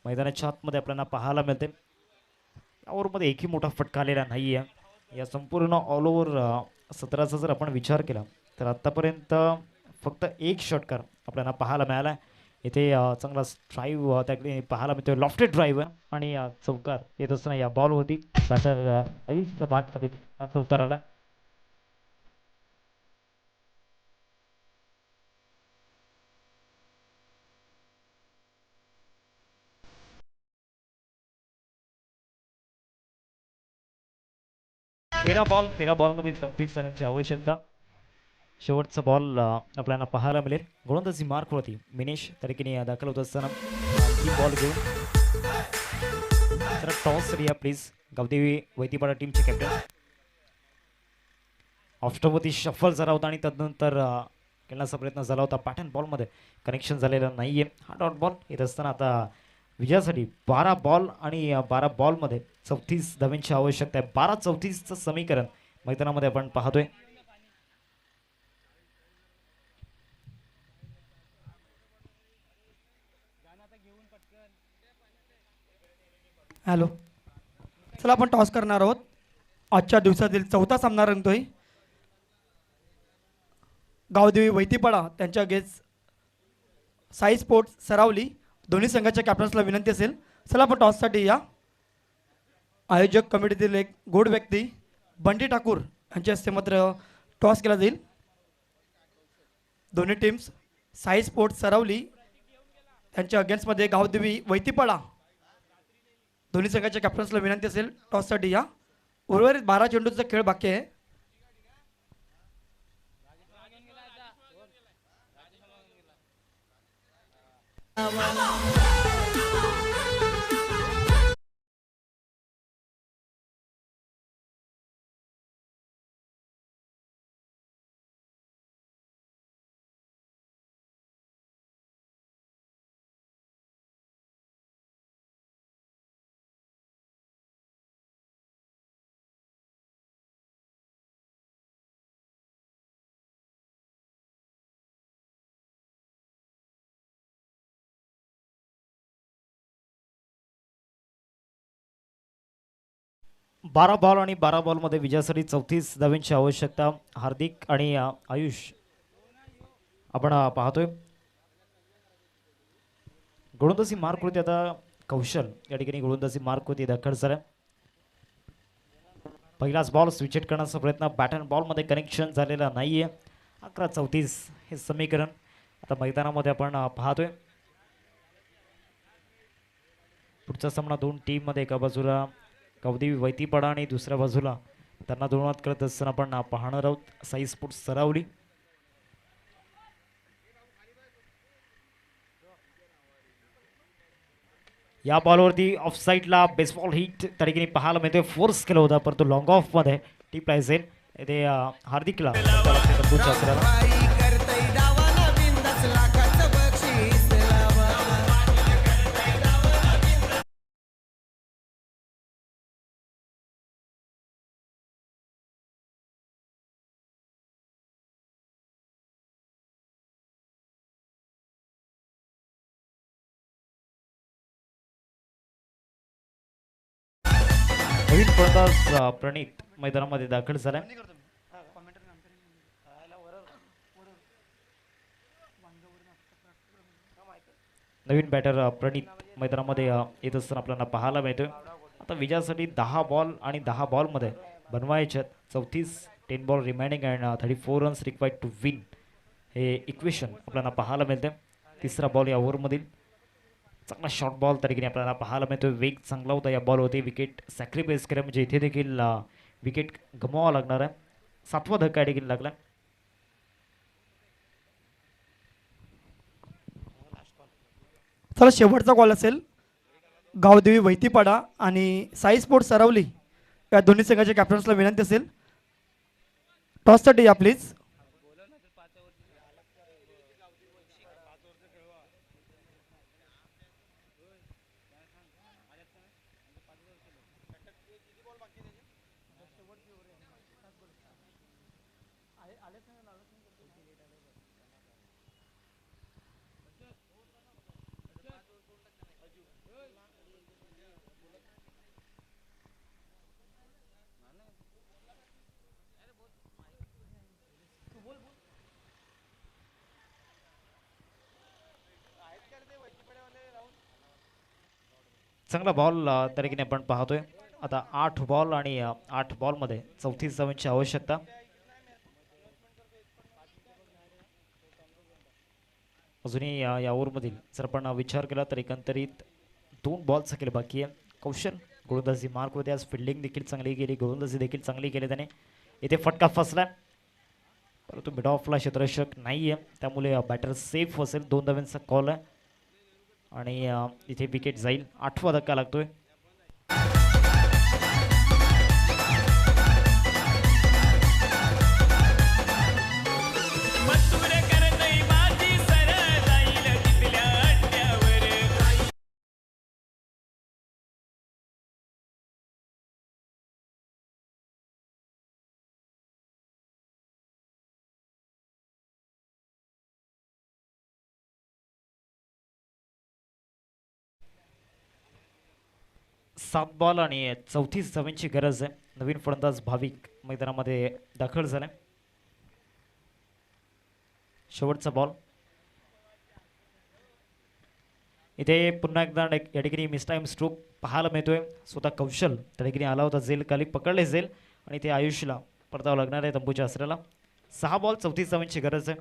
S1: मैदानाच्या आतमध्ये आपल्याला पाहायला मिळते. या ओव्हरमध्ये एकही मोठा फटका आलेला नाही आहे. या संपूर्ण ऑल ओव्हर 17चा जर आपण विचार केला तर आत्तापर्यंत फक्त एक षटकार आपल्याला पाहायला मिळाला आहे. इथे चांगला ड्राईव्ह त्याकडे पाहायला मिळतोय. लॉफ्टेड ड्राईव्ह आणि चौकार येत असताना या बॉलवरती चौकार आला. तेरा बॉलमध्ये 26 रनची आवश्यकता. शेवटचा बॉल आपल्याला पाहायला मिळेल. गोलंदाजी मार्कवरती मिनेश त्या ठिकाणी दाखल होत असताना 3 बॉल घेऊन तर टॉस रिया प्लीज. गावदेवी वैतीपाडा टीमचे कॅप्टन. ऑफस्टॉपवरती शफल झाला होता आणि तदनंतर खेळण्याचा प्रयत्न झाला होता. पॅटर्न बॉलमध्ये कनेक्शन झालेलं नाही आहे. हा डॉट बॉल येत असताना आता विजयासाठी 12 बॉल आणि 12 बॉलमध्ये 34 धावांची आवश्यकता आहे. 12-34चं समीकरण मैदानामध्ये आपण पाहतोय.
S2: हॅलो, चला आपण टॉस करणार आहोत. आजच्या दिवसातील 4था सामना रंगतोय. गावदेवी वैतीपाडा त्यांच्या गेस्ट साई स्पोर्ट्स सरावली. दोन्ही संघाच्या कॅप्टन्सला विनंती असेल चला आपण टॉससाठी या. आयोजक कमिटीतील एक गोड व्यक्ती बंटी ठाकूर यांच्या हस्ते मात्र टॉस केला जाईल. दोन्ही टीम्स साई स्पोर्ट्स सरावली त्यांच्या अगेन्स्टमध्ये गावदेवी वैतीपाडा. दोन्ही संघाच्या कॅप्टन्सला विनंती असेल टॉससाठी या. उर्वरित 12 चेंडूचा खेळ बाकी आहे.
S1: बारा बॉल आणि 12 बॉलमध्ये विजयासाठी 34 धावांची आवश्यकता. हार्दिक आणि आयुष आपण पाहतोय. गोलंदाजी मार्क होती आता कौशल या ठिकाणी गोलंदाजी मार्क होती दाखल झाला. पहिलाच बॉल स्विचेट करण्याचा प्रयत्न. बॅटन बॉलमध्ये कनेक्शन झालेला नाहीये. 11-34 हे समीकरण आता मैदानामध्ये आपण पाहतोय. पुढचा सामना 2 टीममध्ये एका बाजूला गावदेवी वैतीपाडा आणि दुसऱ्या बाजूला त्यांना दोनात करत असताना आपण पाहणार आहोत साई स्पोर्ट्स सरावली. या बॉलवरती ऑफ साईडला बेसबॉल हिट त्या ठिकाणी पाहायला मिळतोय. फोर्स केला होता परंतु लॉंग ऑफ मध्ये टीप लायसेल इथे हार्दिकला तंबूच्या आसराला.
S5: बाई करतय डावाला बिंदास लाखाचं बक्षीस लावा.
S1: नवीन फलंदाज प्रणित मैदानामध्ये दाखल झालाय. नवीन बॅटर प्रणित मैदानामध्ये येत असताना आपल्याला पाहायला मिळतोय. आता विजयासाठी 10 बॉल आणि 10 बॉलमध्ये बनवायच्यात 34 10 ball remaining and 34 runs required to win हे इक्वेशन आपल्याला पाहायला मिळते. तिसरा बॉल या ओव्हरमधील चांगला शॉर्ट बॉल त्या ठिकाणी आपल्याला पाहायला मिळतोय. वेग चांगला होता या बॉल होते. विकेट सॅक्रिफाईस केल्या म्हणजे इथे देखील विकेट गमवावा लागणार आहे. 7वा धक्का या ठिकाणी लागला.
S2: चला शेवटचा कॉल असेल गावदेवी वैतीपाडा आणि साई स्पोर्ट्स सरवली या दोन्ही संघाच्या कॅप्टन्सला विनंती असेल टॉससाठी या प्लीज.
S1: चांगला बॉल त्या ठिकाणी आपण पाहतोय. आता 8 बॉल आणि 8 बॉलमध्ये 34 धावांची आवश्यकता. अजूनही या ओव्हरमधील जर आपण विचार केला तर एकंदरीत 2 बॉल्स केले बाकी आहे. कौशल गोलंदाजी मार्क होते. आज फिल्डिंग देखील चांगली केली, गोलंदाजी देखील चांगली केली त्याने. इथे फटका फसला परंतु मिड ऑफला क्षेत्ररक्षक नाही आहे त्यामुळे बॅटर सेफ असेल. 2 धावांचा कॉल आहे आणि इथे विकेट जाईल. 8वा धक्का लागतोय. सात बॉल आणि 34 धावांची गरज आहे. नवीन फलंदाज भाविक मैदानामध्ये दाखल झालाय. शेवटचा बॉल इथे पुन्हा एकदा या ठिकाणी मिस टाइम स्ट्रोक पाहायला मिळतोय. स्वतः कौशल त्या ठिकाणी आला होता. जेल खाली पकडले जेल आणि ते आयुषला परतावं लागणार आहे तंबूच्या आसऱ्याला. 6 बॉल 34 धावांची गरज आहे.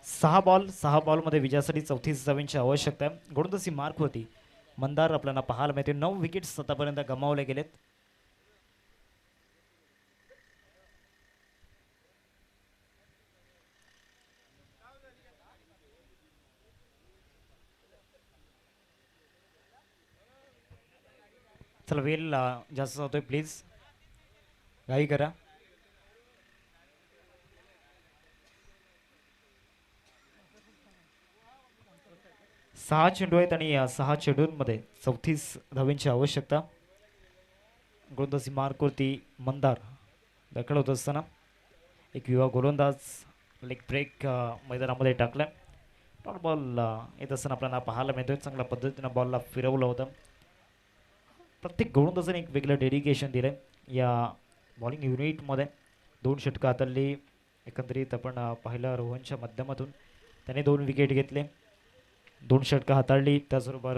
S1: सहा बॉलमध्ये विजयासाठी 34 धावांची आवश्यकता आहे. गोलंदाजी मार्क होती मंदार आपल्याला पाहायला मिळते. 9 विकेट्स आतापर्यंत गमावले गेलेत. चला वेल जास्त होतोय प्लीज घाई करा. सहा चेंडू आहेत आणि 6 चेंडूंमध्ये 34 धावांची आवश्यकता. गोलंदाजी मार्कवरती मंदार दाखल होत असताना एक युवा गोलंदाज लेग ब्रेक मैदानामध्ये टाकला. डॉट बॉल येत असताना आपल्याला पाहायला मिळतोय. चांगल्या पद्धतीनं बॉलला फिरवलं होतं. प्रत्येक गोलंदाजाने एक वेगळं डेडिकेशन दिलं या बॉलिंग युनिटमध्ये. 2 षटकं हाताळली. एकंदरीत आपण पाहिलं रोहनच्या माध्यमातून त्याने 2 विकेट घेतले, 2 षटकं हाताळली. त्याचबरोबर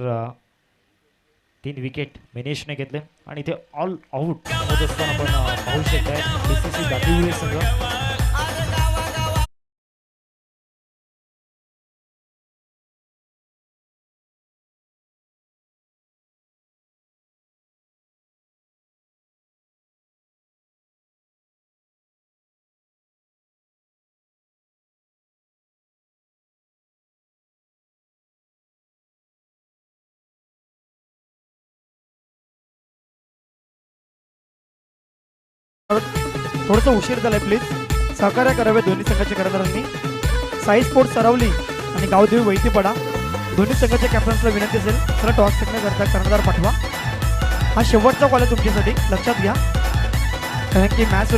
S1: 3 विकेट मिनेशने घेतले आणि इथे ऑल आऊट होत असताना आपण पाहू शकताय BCC दातिवली संघ.
S2: थोडंसं उशीर झालाय, प्लीज सहकार्य करावे दोन्ही संघाच्या कर्णधारांनी. साई स्पोर्ट्स सरवली आणि गावदेवी वैतीपडा दोन्ही संघाच्या कॅप्टन्सला विनंती असेल तर टॉस करण्याकरता कर्णधार पाठवा. हा शेवटचा कॉल आहे तुमच्यासाठी, लक्षात घ्या, कारण की मॅच